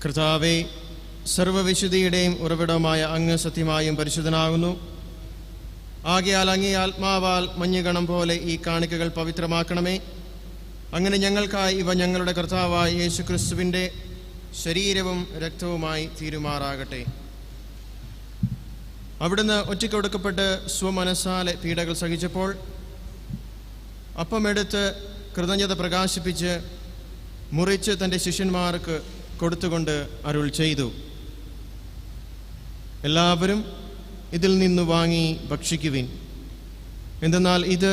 S1: കർത്താവേ, സർവ്വവിശുദ്ധിയുടെയും ഉറവിടമായ അങ്ങ് സത്യമായും പരിശുദ്ധനാകുന്നു. ആകയാൽ അങ്ങേ ആത്മാവാൽ മഞ്ഞുകണം പോലെ ഈ കാണിക്കകൾ പവിത്രമാക്കണമേ. അങ്ങനെ ഞങ്ങൾക്കായി ഇവ ഞങ്ങളുടെ കർത്താവായ യേശു ക്രിസ്തുവിൻ്റെ ശരീരവും രക്തവുമായി തീരുമാറാകട്ടെ. അവിടുന്ന് ഒറ്റയ്ക്കൊടുക്കപ്പെട്ട് സ്വമനസ്സാലെ പീഡകൾ സഹിച്ചപ്പോൾ അപ്പമെടുത്ത് കൃതജ്ഞത പ്രകാശിപ്പിച്ച് മുറിച്ച് തൻ്റെ ശിഷ്യന്മാർക്ക് കൊടുത്തുകൊണ്ട് അരുൾ ചെയ്തു, എല്ലാവരും ഇതിൽ നിന്ന് വാങ്ങി ഭക്ഷിക്കുവിൻ. എന്തെന്നാൽ ഇത്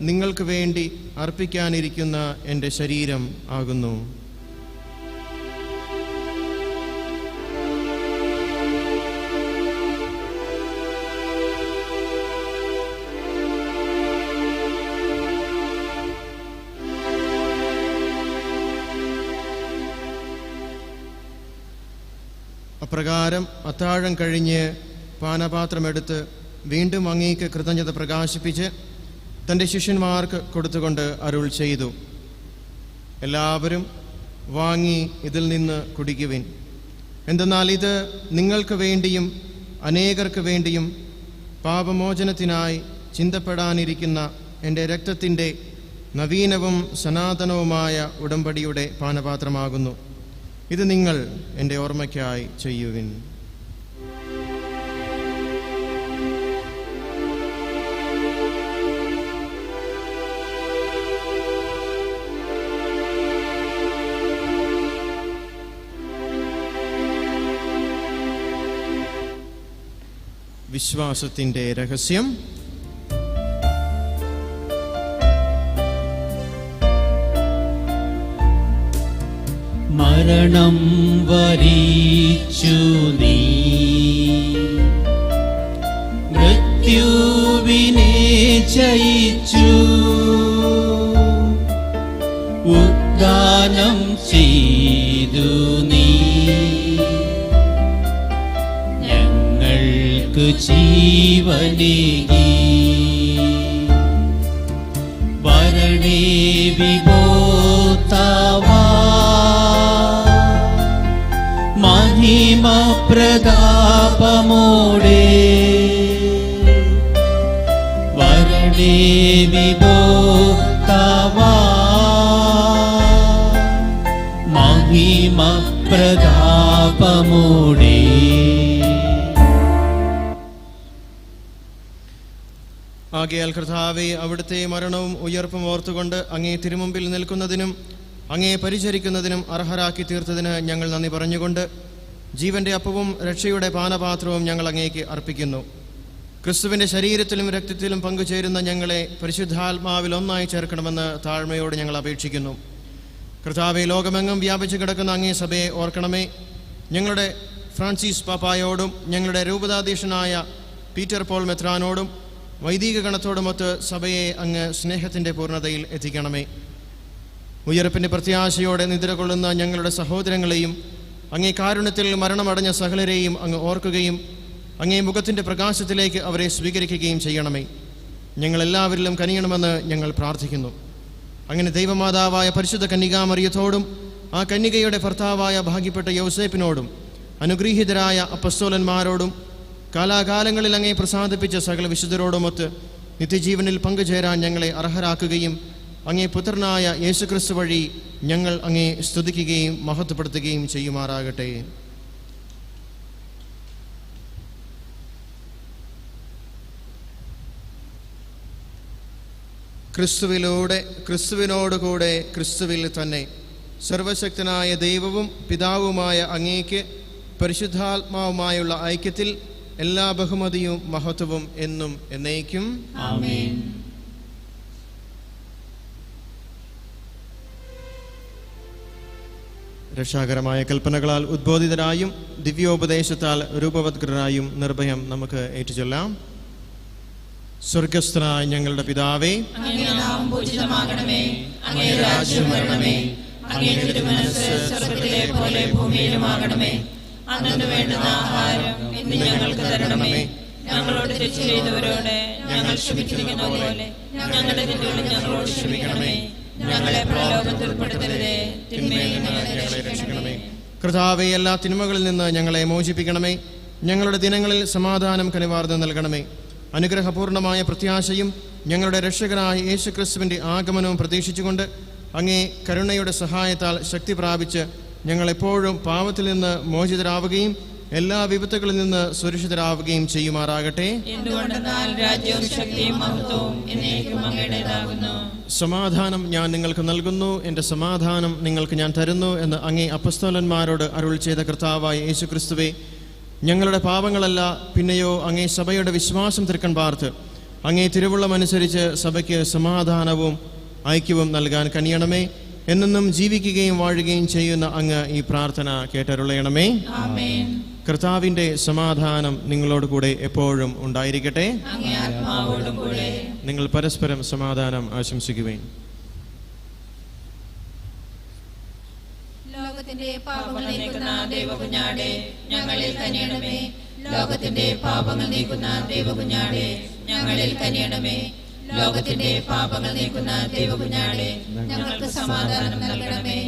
S1: നിങ്ങൾക്ക് വേണ്ടി അർപ്പിക്കാനിരിക്കുന്ന എൻ്റെ ശരീരം ആകുന്നു. അപ്രകാരം അത്താഴം കഴിഞ്ഞ് പാനപാത്രമെടുത്ത് വീണ്ടും അങ്ങേക്ക് കൃതജ്ഞത പ്രകാശിപ്പിച്ച് തൻ്റെ ശിഷ്യന്മാർക്ക് കൊടുത്തുകൊണ്ട് അരുൾ ചെയ്തു, എല്ലാവരും വാങ്ങി ഇതിൽ നിന്ന് കുടിക്കുവിൻ. എന്തെന്നാൽ ഇത് നിങ്ങൾക്ക് വേണ്ടിയും അനേകർക്ക് വേണ്ടിയും പാപമോചനത്തിനായി ചിന്തപ്പെടാനിരിക്കുന്ന എൻ്റെ രക്തത്തിൻ്റെ നവീനവും സനാതനവുമായ ഉടമ്പടിയുടെ പാനപാത്രമാകുന്നു. ഇത് നിങ്ങൾ എൻ്റെ ഓർമ്മയ്ക്കായി ചെയ്യുവിൻ. വിശ്വാസത്തിൻ്റെ രഹസ്യം.
S4: മരണം വരിച്ചു നീ മൃത്യുവിനെ ജയിച്ചു, ഉദ്ധാനം ചെയ്തു നീ ഞങ്ങൾക്ക് ജീവനേകി. വരണേ വിമോക്താവാ മഹിമ പ്രതാപമോടെ. വരണേ വിമോക്താവാ മഹിമ മഹിമ പ്രതാപമോടെ.
S1: ആകയാൽ കർത്താവേ, അവിടുത്തെ മരണവും ഉയർപ്പും ഓർത്തുകൊണ്ട് അങ്ങേ തിരുമുമ്പിൽ നിൽക്കുന്നതിനും അങ്ങേ പരിചരിക്കുന്നതിനും അർഹരാക്കി തീർത്തതിന് ഞങ്ങൾ നന്ദി പറഞ്ഞുകൊണ്ട് ജീവന്റെ അപ്പവും രക്ഷയുടെ പാനപാത്രവും ഞങ്ങൾ അങ്ങേക്ക് അർപ്പിക്കുന്നു. ക്രിസ്തുവിൻ്റെ ശരീരത്തിലും രക്തത്തിലും പങ്കുചേരുന്ന ഞങ്ങളെ പരിശുദ്ധാത്മാവിൽ ഒന്നായി ചേർക്കണമെന്ന് താഴ്മയോട് ഞങ്ങൾ അപേക്ഷിക്കുന്നു. കർത്താവെ, ലോകമെങ്ങും വ്യാപിച്ചു കിടക്കുന്ന അങ്ങേ സഭയെ ഓർക്കണമേ. ഞങ്ങളുടെ ഫ്രാൻസിസ് പാപ്പായോടും ഞങ്ങളുടെ രൂപതാധീശനായ പീറ്റർ പോൾ മെത്രാനോടും വൈദിക ഗണത്തോടുമൊത്ത് സഭയെ അങ്ങ് സ്നേഹത്തിൻ്റെ പൂർണ്ണതയിൽ എത്തിക്കണമേ. ഉയർപ്പിൻ്റെ പ്രത്യാശയോടെ നിദ്ര കൊള്ളുന്ന ഞങ്ങളുടെ സഹോദരങ്ങളെയും അങ്ങേ കാരുണ്യത്തിൽ മരണമടഞ്ഞ സകലരെയും അങ്ങ് ഓർക്കുകയും അങ്ങേ മുഖത്തിൻ്റെ പ്രകാശത്തിലേക്ക് അവരെ സ്വീകരിക്കുകയും ചെയ്യണമേ. ഞങ്ങളെല്ലാവരിലും കനിയണമെന്ന് ഞങ്ങൾ പ്രാർത്ഥിക്കുന്നു. അങ്ങനെ ദൈവമാതാവായ പരിശുദ്ധ കന്യകാമറിയത്തോടും ആ കന്യകയുടെ ഭർത്താവായ ഭാഗ്യപ്പെട്ട യൗസേപ്പിനോടും അനുഗ്രഹീതരായ അപ്പസ്തോലന്മാരോടും കാലാകാലങ്ങളിൽ അങ്ങേ പ്രസാദിപ്പിച്ച സകല വിശുദ്ധരോടുമൊത്ത് നിത്യജീവനിൽ പങ്കുചേരാൻ ഞങ്ങളെ അർഹരാക്കുകയും അങ്ങേ പുത്രനായ യേശുക്രിസ്തു വഴി ഞങ്ങൾ അങ്ങേ സ്തുതിക്കുകയും മഹത്വപ്പെടുത്തുകയും ചെയ്യുമാറാകട്ടെ. ക്രിസ്തുവിലൂടെ, ക്രിസ്തുവിനോടുകൂടെ, ക്രിസ്തുവിൽ തന്നെ സർവശക്തനായ ദൈവവും പിതാവുമായ അങ്ങേക്ക് പരിശുദ്ധാത്മാവുമായുള്ള ഐക്യത്തിൽ എല്ലാ ബഹുമതിയും മഹത്വവും എന്നും എന്നേക്കും
S2: ആമേൻ.
S1: രക്ഷാകരമായ കൽപ്പനകളാൽ ഉദ്ബോധിതരായും ദിവ്യോപദേശത്താൽ രൂപവത്കൃതരായും നിർഭയം നമുക്ക് ഏറ്റുചൊല്ലാം. സ്വർഗസ്ഥനായ ഞങ്ങളുടെ പിതാവേ,
S2: അങ്ങേ നാമം പൂജിതമാകണമേ. അങ്ങേ രാജ്യം വരണമേ. അങ്ങേ തിരുമനസ്സ് സ്വർഗ്ഗത്തിലെ പോലെ ഭൂമിയിലുമാകണമേ. അന്നു വേണ്ടുന്ന ആഹാരം ഇന്ന് ഞങ്ങൾക്ക് തരണമേ. ഞങ്ങളോട് തെറ്റ് ചെയ്തവരോട് ഞങ്ങൾ ക്ഷമിച്ചിരിക്കുന്ന പോലെ ഞങ്ങളുടെ തെറ്റുകൾ ഞങ്ങളോട് ക്ഷമിക്കണമേ. ഞങ്ങളെ പ്രലോഭനത്തിൽ ഉൾപ്പെടുത്തരുതേ, തിന്മയിൽ നിന്ന് ഞങ്ങളെ രക്ഷിക്കണമേ.
S1: കർത്താവേ, എല്ലാ തിന്മകളിൽ നിന്ന് ഞങ്ങളെ മോചിപ്പിക്കണമേ. ഞങ്ങളുടെ ദിനങ്ങളിൽ സമാധാനം കനിവാർന്ന് നൽകണമേ. അനുഗ്രഹപൂർണമായ പ്രത്യാശയും ഞങ്ങളുടെ രക്ഷകനായ യേശുക്രിസ്തുവിൻ്റെ ആഗമനവും പ്രതീക്ഷിച്ചുകൊണ്ട് അങ്ങേ കരുണയുടെ സഹായത്താൽ ശക്തി പ്രാപിച്ച് ഞങ്ങളെപ്പോഴും പാപത്തിൽ നിന്ന് മോചിതരാവുകയും എല്ലാ വിപത്തുകളിൽ നിന്ന് സുരക്ഷിതരാവുകയും ചെയ്യുമാറാകട്ടെ.
S2: എന്തുകൊണ്ടെന്നാൽ രാജ്യവും ശക്തിയും മഹത്വവും എന്നേക്കും അങ്ങയുടേതാകുന്നു.
S1: സമാധാനം ഞാൻ നിങ്ങൾക്ക് നൽകുന്നു, എൻ്റെ സമാധാനം നിങ്ങൾക്ക് ഞാൻ തരുന്നു എന്ന് അങ്ങേ അപ്പസ്തോലന്മാരോട് അരുൾ ചെയ്ത കർത്താവായ യേശുക്രിസ്തുവേ, ഞങ്ങളുടെ പാപങ്ങളല്ല, പിന്നെയോ അങ്ങേ സഭയുടെ വിശ്വാസം തൃക്കൺ പാർത്ത് അങ്ങേ തിരുവുള്ളമനുസരിച്ച് സഭയ്ക്ക് സമാധാനവും ഐക്യവും നൽകാൻ കനിയണമേ. എന്നെന്നും ജീവിക്കുകയും വാഴുകയും ചെയ്യുന്ന അങ്ങ് ഈ പ്രാർത്ഥന കേട്ടരുളയണമേ.
S2: ആമേൻ.
S1: കർത്താവിൻ്റെ സമാധാനം നിങ്ങളോട് കൂടെ എപ്പോഴും ഉണ്ടായിരിക്കട്ടെ.
S2: അങ്ങേ ആത്മാവോടും കൂടെ.
S1: നിങ്ങൾ പരസ്പരം സമാധാനം ആശംസിക്കുവേൻ.
S2: ലോകത്തിന്റെ പാപങ്ങൾ നീക്കുന്ന ദൈവകുഞ്ഞാടേ, ഞങ്ങളിൽ കനിയണമേ. ലോകത്തിന്റെ പാപങ്ങൾ നീക്കുന്ന ദൈവകുഞ്ഞാടേ, ഞങ്ങളിൽ കനിയണമേ. ലോകത്തിന്റെ പാപങ്ങൾ നീക്കുന്ന ദൈവകുഞ്ഞാടേ, ഞങ്ങൾക്ക് സമാധാനം നൽകണമേ.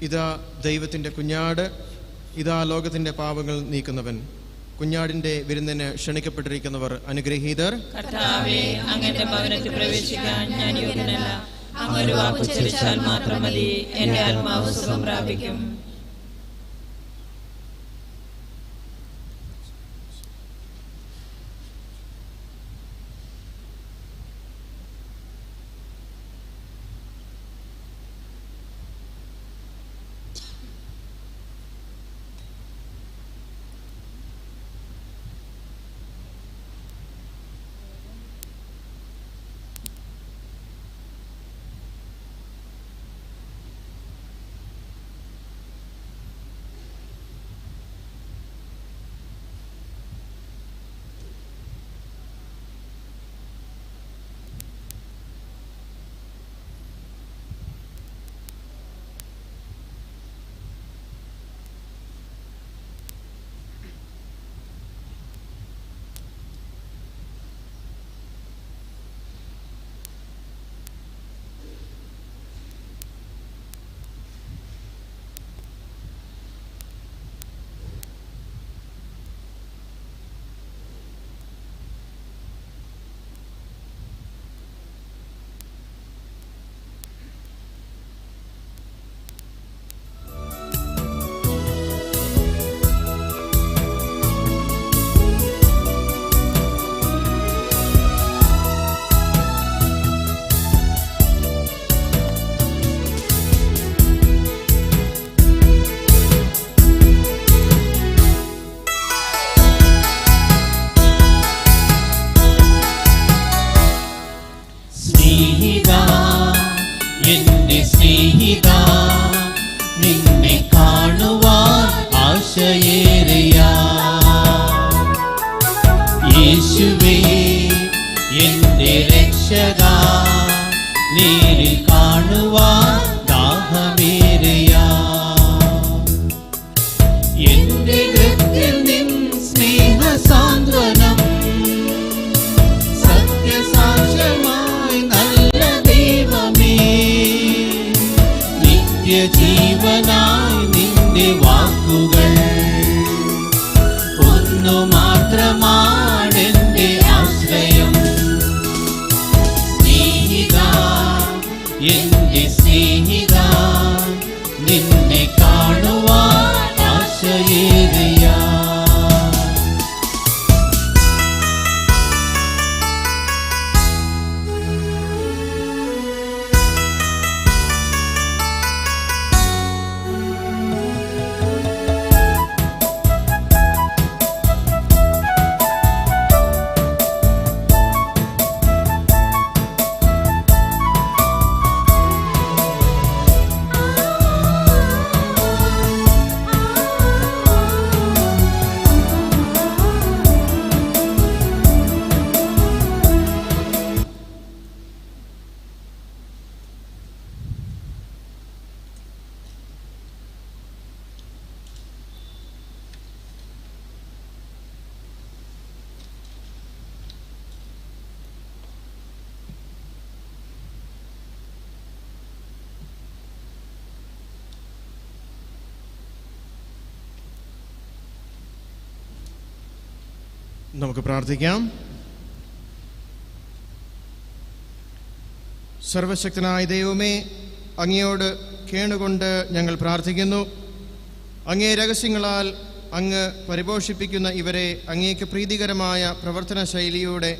S1: ഇതാ ദൈവത്തിൻ്റെ കുഞ്ഞാട്, ഇതാ ലോകത്തിൻ്റെ പാപങ്ങൾ നീക്കുന്നവൻ. കുഞ്ഞാടിൻ്റെ വിരുന്നിന് ക്ഷണിക്കപ്പെട്ടിരിക്കുന്നവർ അനുഗ്രഹീതർ.
S2: കർത്താവേ, അങ്ങയുടെ ഭവനത്തിൽ പ്രവേശിക്കാൻ ഞാൻ യോഗ്യനല്ല. അങ്ങ് ഒരു വാക്ക് ഉച്ചരിച്ചാൽ മാത്രം മതി, എന്റെ ആത്മാവ് സുഖം പ്രാപിക്കും.
S4: യേശുവേ എന്റെ രക്ഷക, നേരിൽ കാണുവാൻ ദാഹമേറിയ എന്റെ ഹൃദയത്തിൽ നിൻ സ്നേഹസാന്ത്വനം സത്യസാക്ഷ്യമായി നല്ല ദൈവമേ, നിത്യജീവനായി നിന്റെ വാക്കുകൾ ഒന്നു മാത്രമാണെന്റെ ആശ്രയം. സ്നേഹിത, എന്റെ സ്നേഹിത, നിന്നെ കാണുവാൻ ആശയേറിയ
S1: നമുക്ക് പ്രാർത്ഥിക്കാം. സർവശക്തനായ ദൈവമേ, അങ്ങയോട് കേണുകൊണ്ട് ഞങ്ങൾ പ്രാർത്ഥിക്കുന്നു. അങ്ങേ രഹസ്യങ്ങളാൽ അങ്ങ് പരിപോഷിപ്പിക്കുന്ന ഇവരെ അങ്ങേക്ക് പ്രീതികരമായ പ്രവർത്തന ശൈലിയോടെ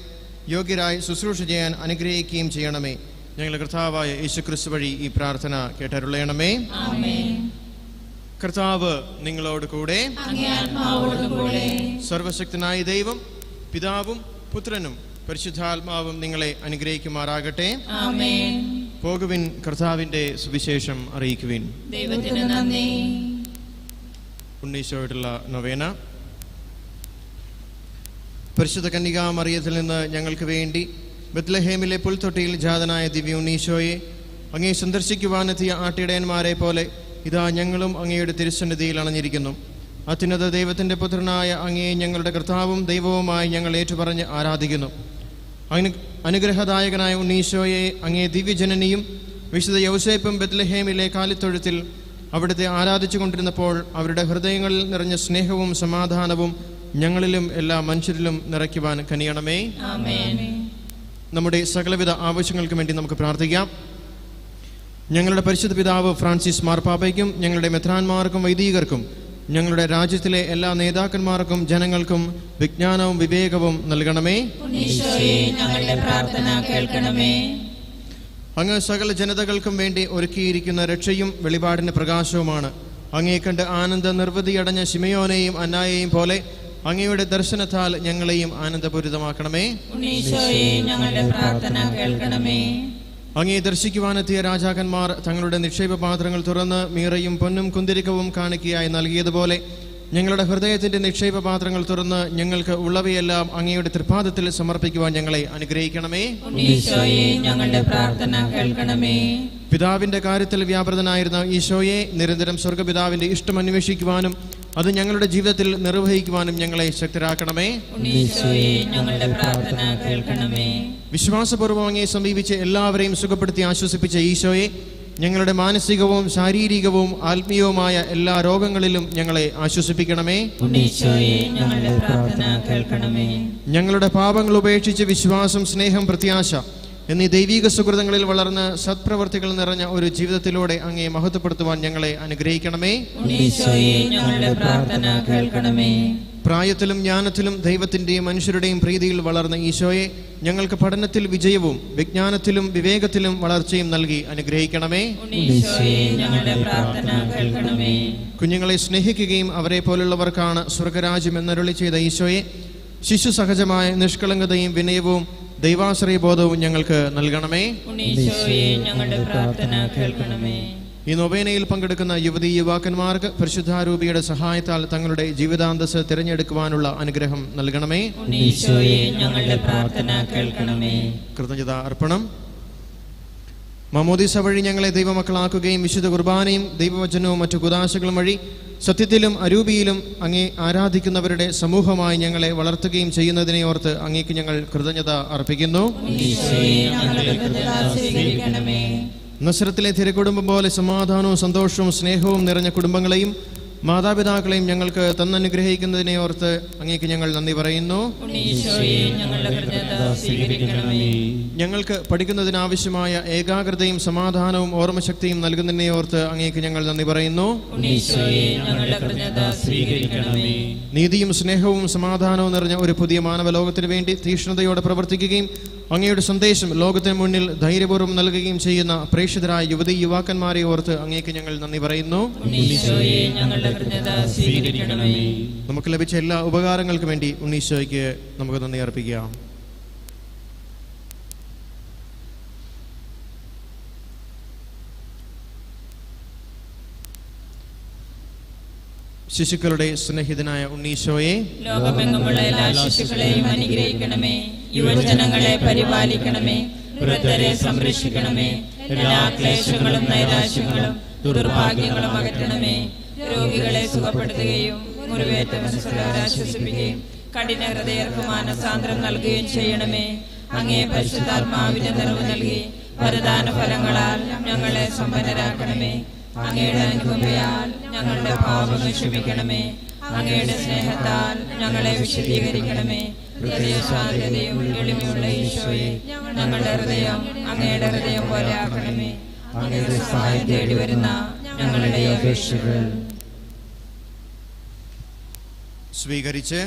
S1: യോഗ്യരായി ശുശ്രൂഷ ചെയ്യാൻ അനുഗ്രഹിക്കുകയും ചെയ്യണമേ. ഞങ്ങളുടെ കർത്താവായ യേശുക്രിസ്തു വഴി ഈ പ്രാർത്ഥന കേട്ടരുളയണമേ. കർത്താവ് നിങ്ങളോട് കൂടെ. സർവശക്തനായ ദൈവം പിതാവും പുത്രനും പരിശുദ്ധാത്മാവും നിങ്ങളെ അനുഗ്രഹിക്കുമാറാകട്ടെ. പോകുവിൻ, കർത്താവിന്റെ സുവിശേഷം അറിയിക്കുവിൻ.
S2: ദൈവത്തിന് നന്ദി.
S1: ഉണ്ണീശോയിട്ടുള്ള നൊവേന. പരിശുദ്ധ കന്യകാ മറിയത്തിൽ നിന്ന് ഞങ്ങൾക്ക് വേണ്ടി ബത്ലഹേമിലെ പുൽത്തൊട്ടിയിൽ ജാതനായ ദിവ്യ ഉണ്ണീശോയെ അങ്ങേ സന്ദർശിക്കുവാനെത്തിയ ആട്ടിടയന്മാരെ പോലെ ഇതാ ഞങ്ങളും അങ്ങയുടെ തിരുസന്നിധിയിൽ അണഞ്ഞിരിക്കുന്നു. അത്യുന്നത ദൈവത്തിൻ്റെ പുത്രനായ അങ്ങയെ ഞങ്ങളുടെ കർത്താവും ദൈവവുമായി ഞങ്ങൾ ഏറ്റുപറഞ്ഞ് ആരാധിക്കുന്നു. അനുഗ്രഹദായകനായ ഉണ്ണീശോയെ അങ്ങേ ദിവ്യജനനിയും വിശുദ്ധ യൗസേപ്പും ബത്ലഹേമിലെ കാലിത്തൊഴുത്തിൽ അവിടുത്തെ ആരാധിച്ചു കൊണ്ടിരുന്നപ്പോൾ അവരുടെ ഹൃദയങ്ങളിൽ നിറഞ്ഞ സ്നേഹവും സമാധാനവും ഞങ്ങളിലും എല്ലാ മനുഷ്യരിലും നിറയ്ക്കുവാൻ കനിയണമേ. നമ്മുടെ സകലവിധ ആവശ്യങ്ങൾക്കും വേണ്ടി നമുക്ക് പ്രാർത്ഥിക്കാം. ഞങ്ങളുടെ പരിശുദ്ധ പിതാവ് ഫ്രാൻസിസ് മാർപ്പാപ്പയ്ക്കും ഞങ്ങളുടെ മെത്രാന്മാർക്കും വൈദികർക്കും ഞങ്ങളുടെ രാജ്യത്തിലെ എല്ലാ നേതാക്കന്മാർക്കും ജനങ്ങൾക്കും വിജ്ഞാനവും വിവേകവും നൽകണമേ. അങ്ങ് സകല ജനതകൾക്കും വേണ്ടി ഒരുക്കിയിരിക്കുന്ന രക്ഷയും വെളിപാടിന് പ്രകാശവുമാണ്. അങ്ങേ കണ്ട് ആനന്ദ നിർവൃതിയടഞ്ഞ ശിമയോനെയും അന്നായെയും പോലെ അങ്ങയുടെ ദർശനത്താൽ ഞങ്ങളെയും ആനന്ദപൂരിതമാക്കണമേ. അങ്ങേ ദർശിക്കുവാനെത്തിയ രാജാക്കന്മാർ തങ്ങളുടെ നിക്ഷേപ പാത്രങ്ങൾ തുറന്ന് മീറയും പൊന്നും കുന്തിരിക്കവും കാണിക്കയായി നൽകിയതുപോലെ ഞങ്ങളുടെ ഹൃദയത്തിന്റെ നിക്ഷേപ പാത്രങ്ങൾ തുറന്ന് ഞങ്ങൾക്ക് ഉള്ളവയെല്ലാം അങ്ങയുടെ തൃപാദത്തിൽ സമർപ്പിക്കുവാൻ ഞങ്ങളെ അനുഗ്രഹിക്കണമേ. പിതാവിന്റെ കാര്യത്തിൽ വ്യാപൃതനായിരുന്ന ഈശോയെ നിരന്തരം സ്വർഗപിതാവിന്റെ ഇഷ്ടം അന്വേഷിക്കുവാനും അത് ഞങ്ങളുടെ ജീവിതത്തിൽ നിർവഹിക്കുവാനും ഞങ്ങളെ ശക്തരാക്കണമേ. വിശ്വാസപൂർവ്വം അങ്ങയെ സമീപിച്ച് എല്ലാവരെയും സുഖപ്പെടുത്തി ആശ്വസിപ്പിച്ച ഈശോയെ ഞങ്ങളുടെ മാനസികവും ശാരീരികവും ആത്മീയവുമായ എല്ലാ രോഗങ്ങളിലും ഞങ്ങളെ ആശ്വസിപ്പിക്കണമേ. ഞങ്ങളുടെ പാപങ്ങൾ ഉപേക്ഷിച്ച് വിശ്വാസം, സ്നേഹം, പ്രത്യാശ എന്നീ ദൈവിക സുഹൃതങ്ങളിൽ വളർന്ന് സത്പ്രവർത്തികൾ നിറഞ്ഞ ഒരു ജീവിതത്തിലൂടെ അങ്ങയെ മഹത്വപ്പെടുത്തുവാൻ ഞങ്ങളെ അനുഗ്രഹിക്കണമേ. പ്രായത്തിലും ജ്ഞാനത്തിലും ദൈവത്തിന്റെയും മനുഷ്യരുടെയും പ്രീതിയിൽ വളർന്ന ഈശോയെ ഞങ്ങൾക്ക് പഠനത്തിൽ വിജയവും വിജ്ഞാനത്തിലും വിവേകത്തിലും വളർച്ചയും നൽകി അനുഗ്രഹിക്കണമേ. കുഞ്ഞുങ്ങളെ സ്നേഹിക്കുകയും അവരെ പോലുള്ളവർക്കാണ് സ്വർഗരാജ്യം എന്നരുളി ചെയ്ത ഈശോയെ ശിശു സഹജമായ നിഷ്കളങ്കതയും വിനയവും ദൈവാശ്രയബോധവും ഞങ്ങൾക്ക് നൽകണമേ. ഈ നൊവേനയിൽ പങ്കെടുക്കുന്ന യുവതീ യുവാക്കന്മാർക്ക് പരിശുദ്ധാരൂപിയുടെ സഹായത്താൽ തങ്ങളുടെ ജീവിതാന്തസ് തിരഞ്ഞെടുക്കുവാനുള്ള അനുഗ്രഹം നൽകണമേ.
S2: ഉണ്ണീശോയെ ഞങ്ങളുടെ പ്രാർത്ഥന കേൾക്കണമേ.
S1: കൃതജ്ഞത അർപ്പണം. മാമോദീസ വഴി ഞങ്ങളെ ദൈവമക്കളാക്കുകയും വിശുദ്ധ കുർബാനയും ദൈവവചനവും മറ്റു കുദാശകളും വഴി സത്യത്തിലും അരൂപിയിലും അങ്ങേ ആരാധിക്കുന്നവരുടെ സമൂഹമായി ഞങ്ങളെ വളർത്തുകയും ചെയ്യുന്നതിനെ ഓർത്ത് അങ്ങേക്ക് ഞങ്ങൾ കൃതജ്ഞത അർപ്പിക്കുന്നു. നസ്രത്തിലെ തിരക്കുടുംബം പോലെ സമാധാനവും സന്തോഷവും സ്നേഹവും നിറഞ്ഞ കുടുംബങ്ങളെയും മാതാപിതാക്കളെയും ഞങ്ങൾക്ക് തന്നനുഗ്രഹിക്കുന്നതിനെ ഓർത്ത് അങ്ങേക്ക് ഞങ്ങൾ നന്ദി പറയുന്നു. ഞങ്ങൾക്ക് പഠിക്കുന്നതിനാവശ്യമായ ഏകാഗ്രതയും സമാധാനവും ഓർമ്മശക്തിയും നൽകുന്നതിനെ ഓർത്ത് അങ്ങേക്ക് ഞങ്ങൾ നന്ദി പറയുന്നു. നീതിയും സ്നേഹവും സമാധാനവും നിറഞ്ഞ ഒരു പുതിയ മാനവലോകത്തിന് വേണ്ടി തീക്ഷ്ണതയോടെ പ്രവർത്തിക്കുകയും അങ്ങയുടെ സന്ദേശം ലോകത്തിന് മുന്നിൽ ധൈര്യപൂർവ്വം നൽകുകയും ചെയ്യുന്ന പ്രേക്ഷിതരായ യുവതീ യുവാക്കന്മാരെ ഓർത്ത് അങ്ങേക്ക് ഞങ്ങൾ നന്ദി പറയുന്നു. നമുക്ക് ലഭിച്ച എല്ലാ ഉപകാരങ്ങൾക്കും വേണ്ടി ഉണ്ണീശോയ്ക്ക് നമുക്ക് നന്ദി അർപ്പിക്കാം. ശിശുക്കളുടെ സ്നേഹിതനായ ഉണ്ണീശോയെ,
S2: ലോകമെങ്ങുമുള്ള എല്ലാ ശിശുക്കളെയും അനുഗ്രഹിക്കണമേ. യുവജനങ്ങളെ പരിപാലിക്കണമേ. വൃദ്ധരെ സംരക്ഷിക്കണമേ. എല്ലാ ക്ലേശങ്ങളും നൈരാശ്യങ്ങളും ദുർഭാഗ്യങ്ങളും അകറ്റണമേ. രോഗികളെ സുഖപ്പെടുത്തുകയും മുറിവേറ്റ മനസ്സുള്ളവരെ ആശ്വസിപ്പിക്കുകയും കഠിന ഹൃദയർക്ക് മാനസാന്തരം നൽകുകയും ചെയ്യണമേ. അങ്ങേ പരിശുദ്ധാത്മാവിന്റെ നിറവ് നൽകി വരദാന ഫലങ്ങളാൽ ഞങ്ങളെ സമ്പന്നരാക്കണമേ. അങ്ങയുടെ അനുകമ്പയാൽ ഞങ്ങളുടെ പാപങ്ങൾ ക്ഷമിക്കണമേ. അങ്ങയുടെ സ്നേഹത്താൽ ഞങ്ങളെ വിശദീകരിക്കണമേ. ഹൃദയശാന്തതയും എളിമയുള്ള ഈശോയെ, ഞങ്ങളുടെ ഹൃദയം അങ്ങയുടെ ഹൃദയം പോലെ ആക്കണമേ. അങ്ങയുടെ സഹായം തേടി വരുന്ന ഞങ്ങളുടെ അപേക്ഷകൾ
S1: സ്വീകരിച്ച്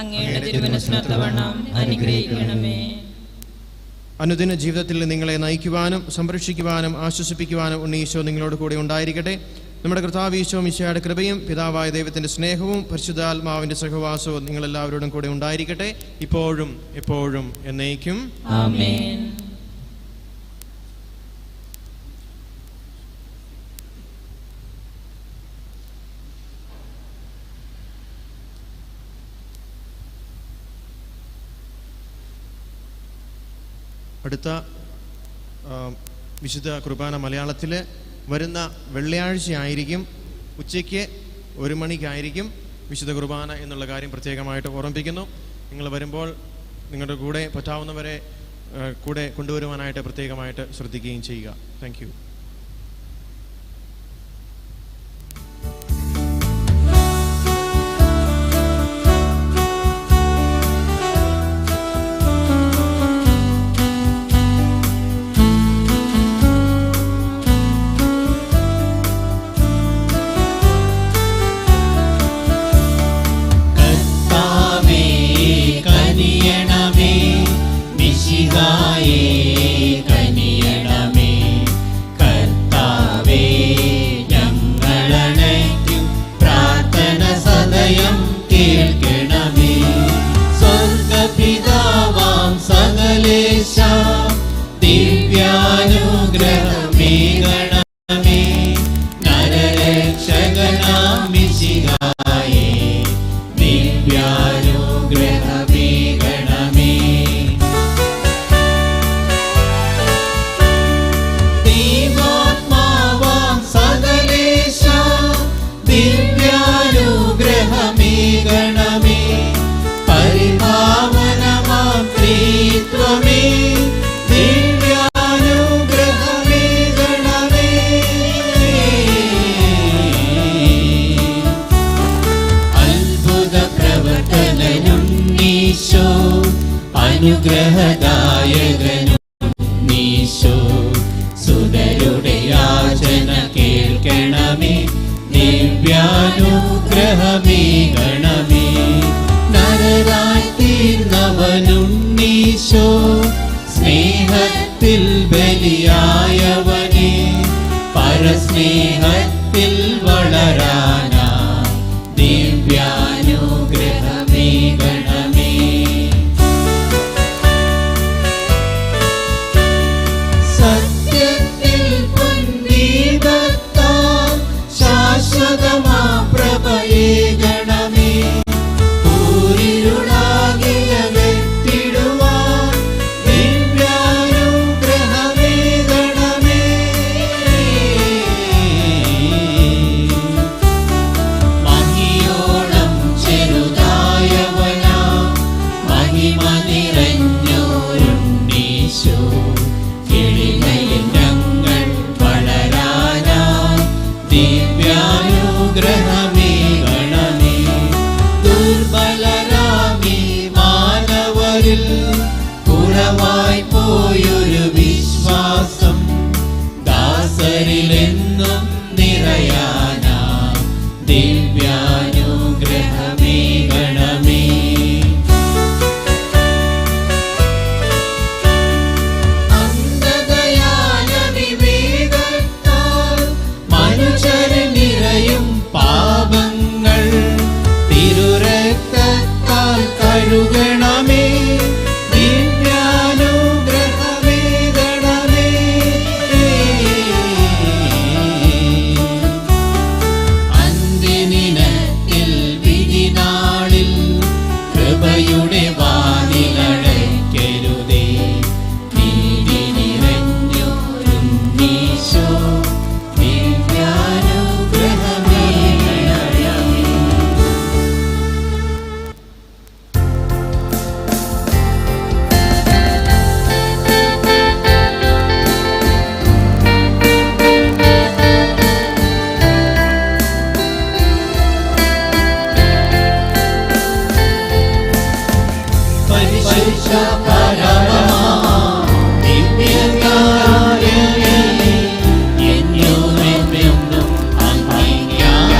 S2: അങ്ങയുടെ തിരുമനസ്സിനൊത്തവണ്ണം അനുഗ്രഹിക്കണമേ.
S1: അനുദിന ജീവിതത്തിൽ നിങ്ങളെ നയിക്കുവാനും സംരക്ഷിക്കുവാനും ആശ്വസിപ്പിക്കുവാനും ഉണ്ണീശോ നിങ്ങളോട് കൂടെ ഉണ്ടായിരിക്കട്ടെ. നമ്മുടെ കർത്താവ് ഈശോ മിശിഹായുടെ കൃപയും പിതാവായ ദൈവത്തിന്റെ സ്നേഹവും പരിശുദ്ധാത്മാവിന്റെ സഹവാസവും നിങ്ങളെല്ലാവരോടും കൂടെ ഉണ്ടായിരിക്കട്ടെ, ഇപ്പോഴും എപ്പോഴും എന്നേക്കും.
S2: ആമേൻ.
S1: അടുത്ത വിശുദ്ധ കുർബാന മലയാളത്തിൽ വരുന്ന വെള്ളിയാഴ്ച ആയിരിക്കും. ഉച്ചയ്ക്ക് 1 മണിക്കായിരിക്കും വിശുദ്ധ കുർബാന എന്നുള്ള കാര്യം പ്രത്യേകമായിട്ട് ഓർമ്മിപ്പിക്കുന്നു. നിങ്ങൾ വരുമ്പോൾ നിങ്ങളുടെ കൂടെ പറ്റാവുന്നവരെ കൂടെ കൊണ്ടുവരുവാനായിട്ട് പ്രത്യേകമായിട്ട് ശ്രദ്ധിക്കുകയും ചെയ്യുക. Thank you.
S4: അനുഗ്രഹദായകനും നീശോ, സുതരുടെ യാചന കേൾക്കണമേ. ദിവ്യാനുഗ്രഹമേകണമേ. നരരായി തീർന്നവനും നീശോ, സ്നേഹത്തിൽ ബലിയായവനെ. പരസ്നേഹത്തിൽ വളരാനാ ദിവ്യാനുഗ്രഹമേകണമേ. സത്യത്തിൽ പൊൻദീപത്താൽ കരുകണമേ ദിവ്യാനുഗ്രഹമേകണമേ. അന്ത്യദിനത്തിൽ വിധിനാളിൽ കൃപയുടെ വാതിലടയ്ക്കരുതേ. നീതി നിറഞ്ഞോരുണ്ണീശോ ദിവ്യാനുഗ്രഹമേകണമേ. പരിശുദ്ധ പരമാ ദിവ്യകാരുണ്യമേ, എന്നുമെന്നും അങ്ങേയ്ക്കാരാധന.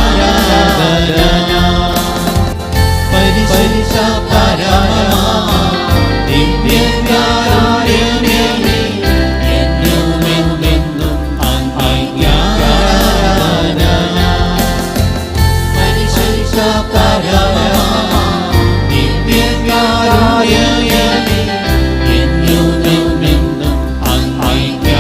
S4: പരിശുദ്ധ പരമാ ദിവ്യകാരുണ്യമേ, എന്നുമെന്നും അങ്ങേയ്ക്കാരാധന. പരിശുദ്ധ പരമാ ദിവ്യകാരുണ്യമേ, എന്നുമെന്നും അങ്ങേയ്ക്കാരാധന.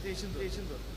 S5: Jason.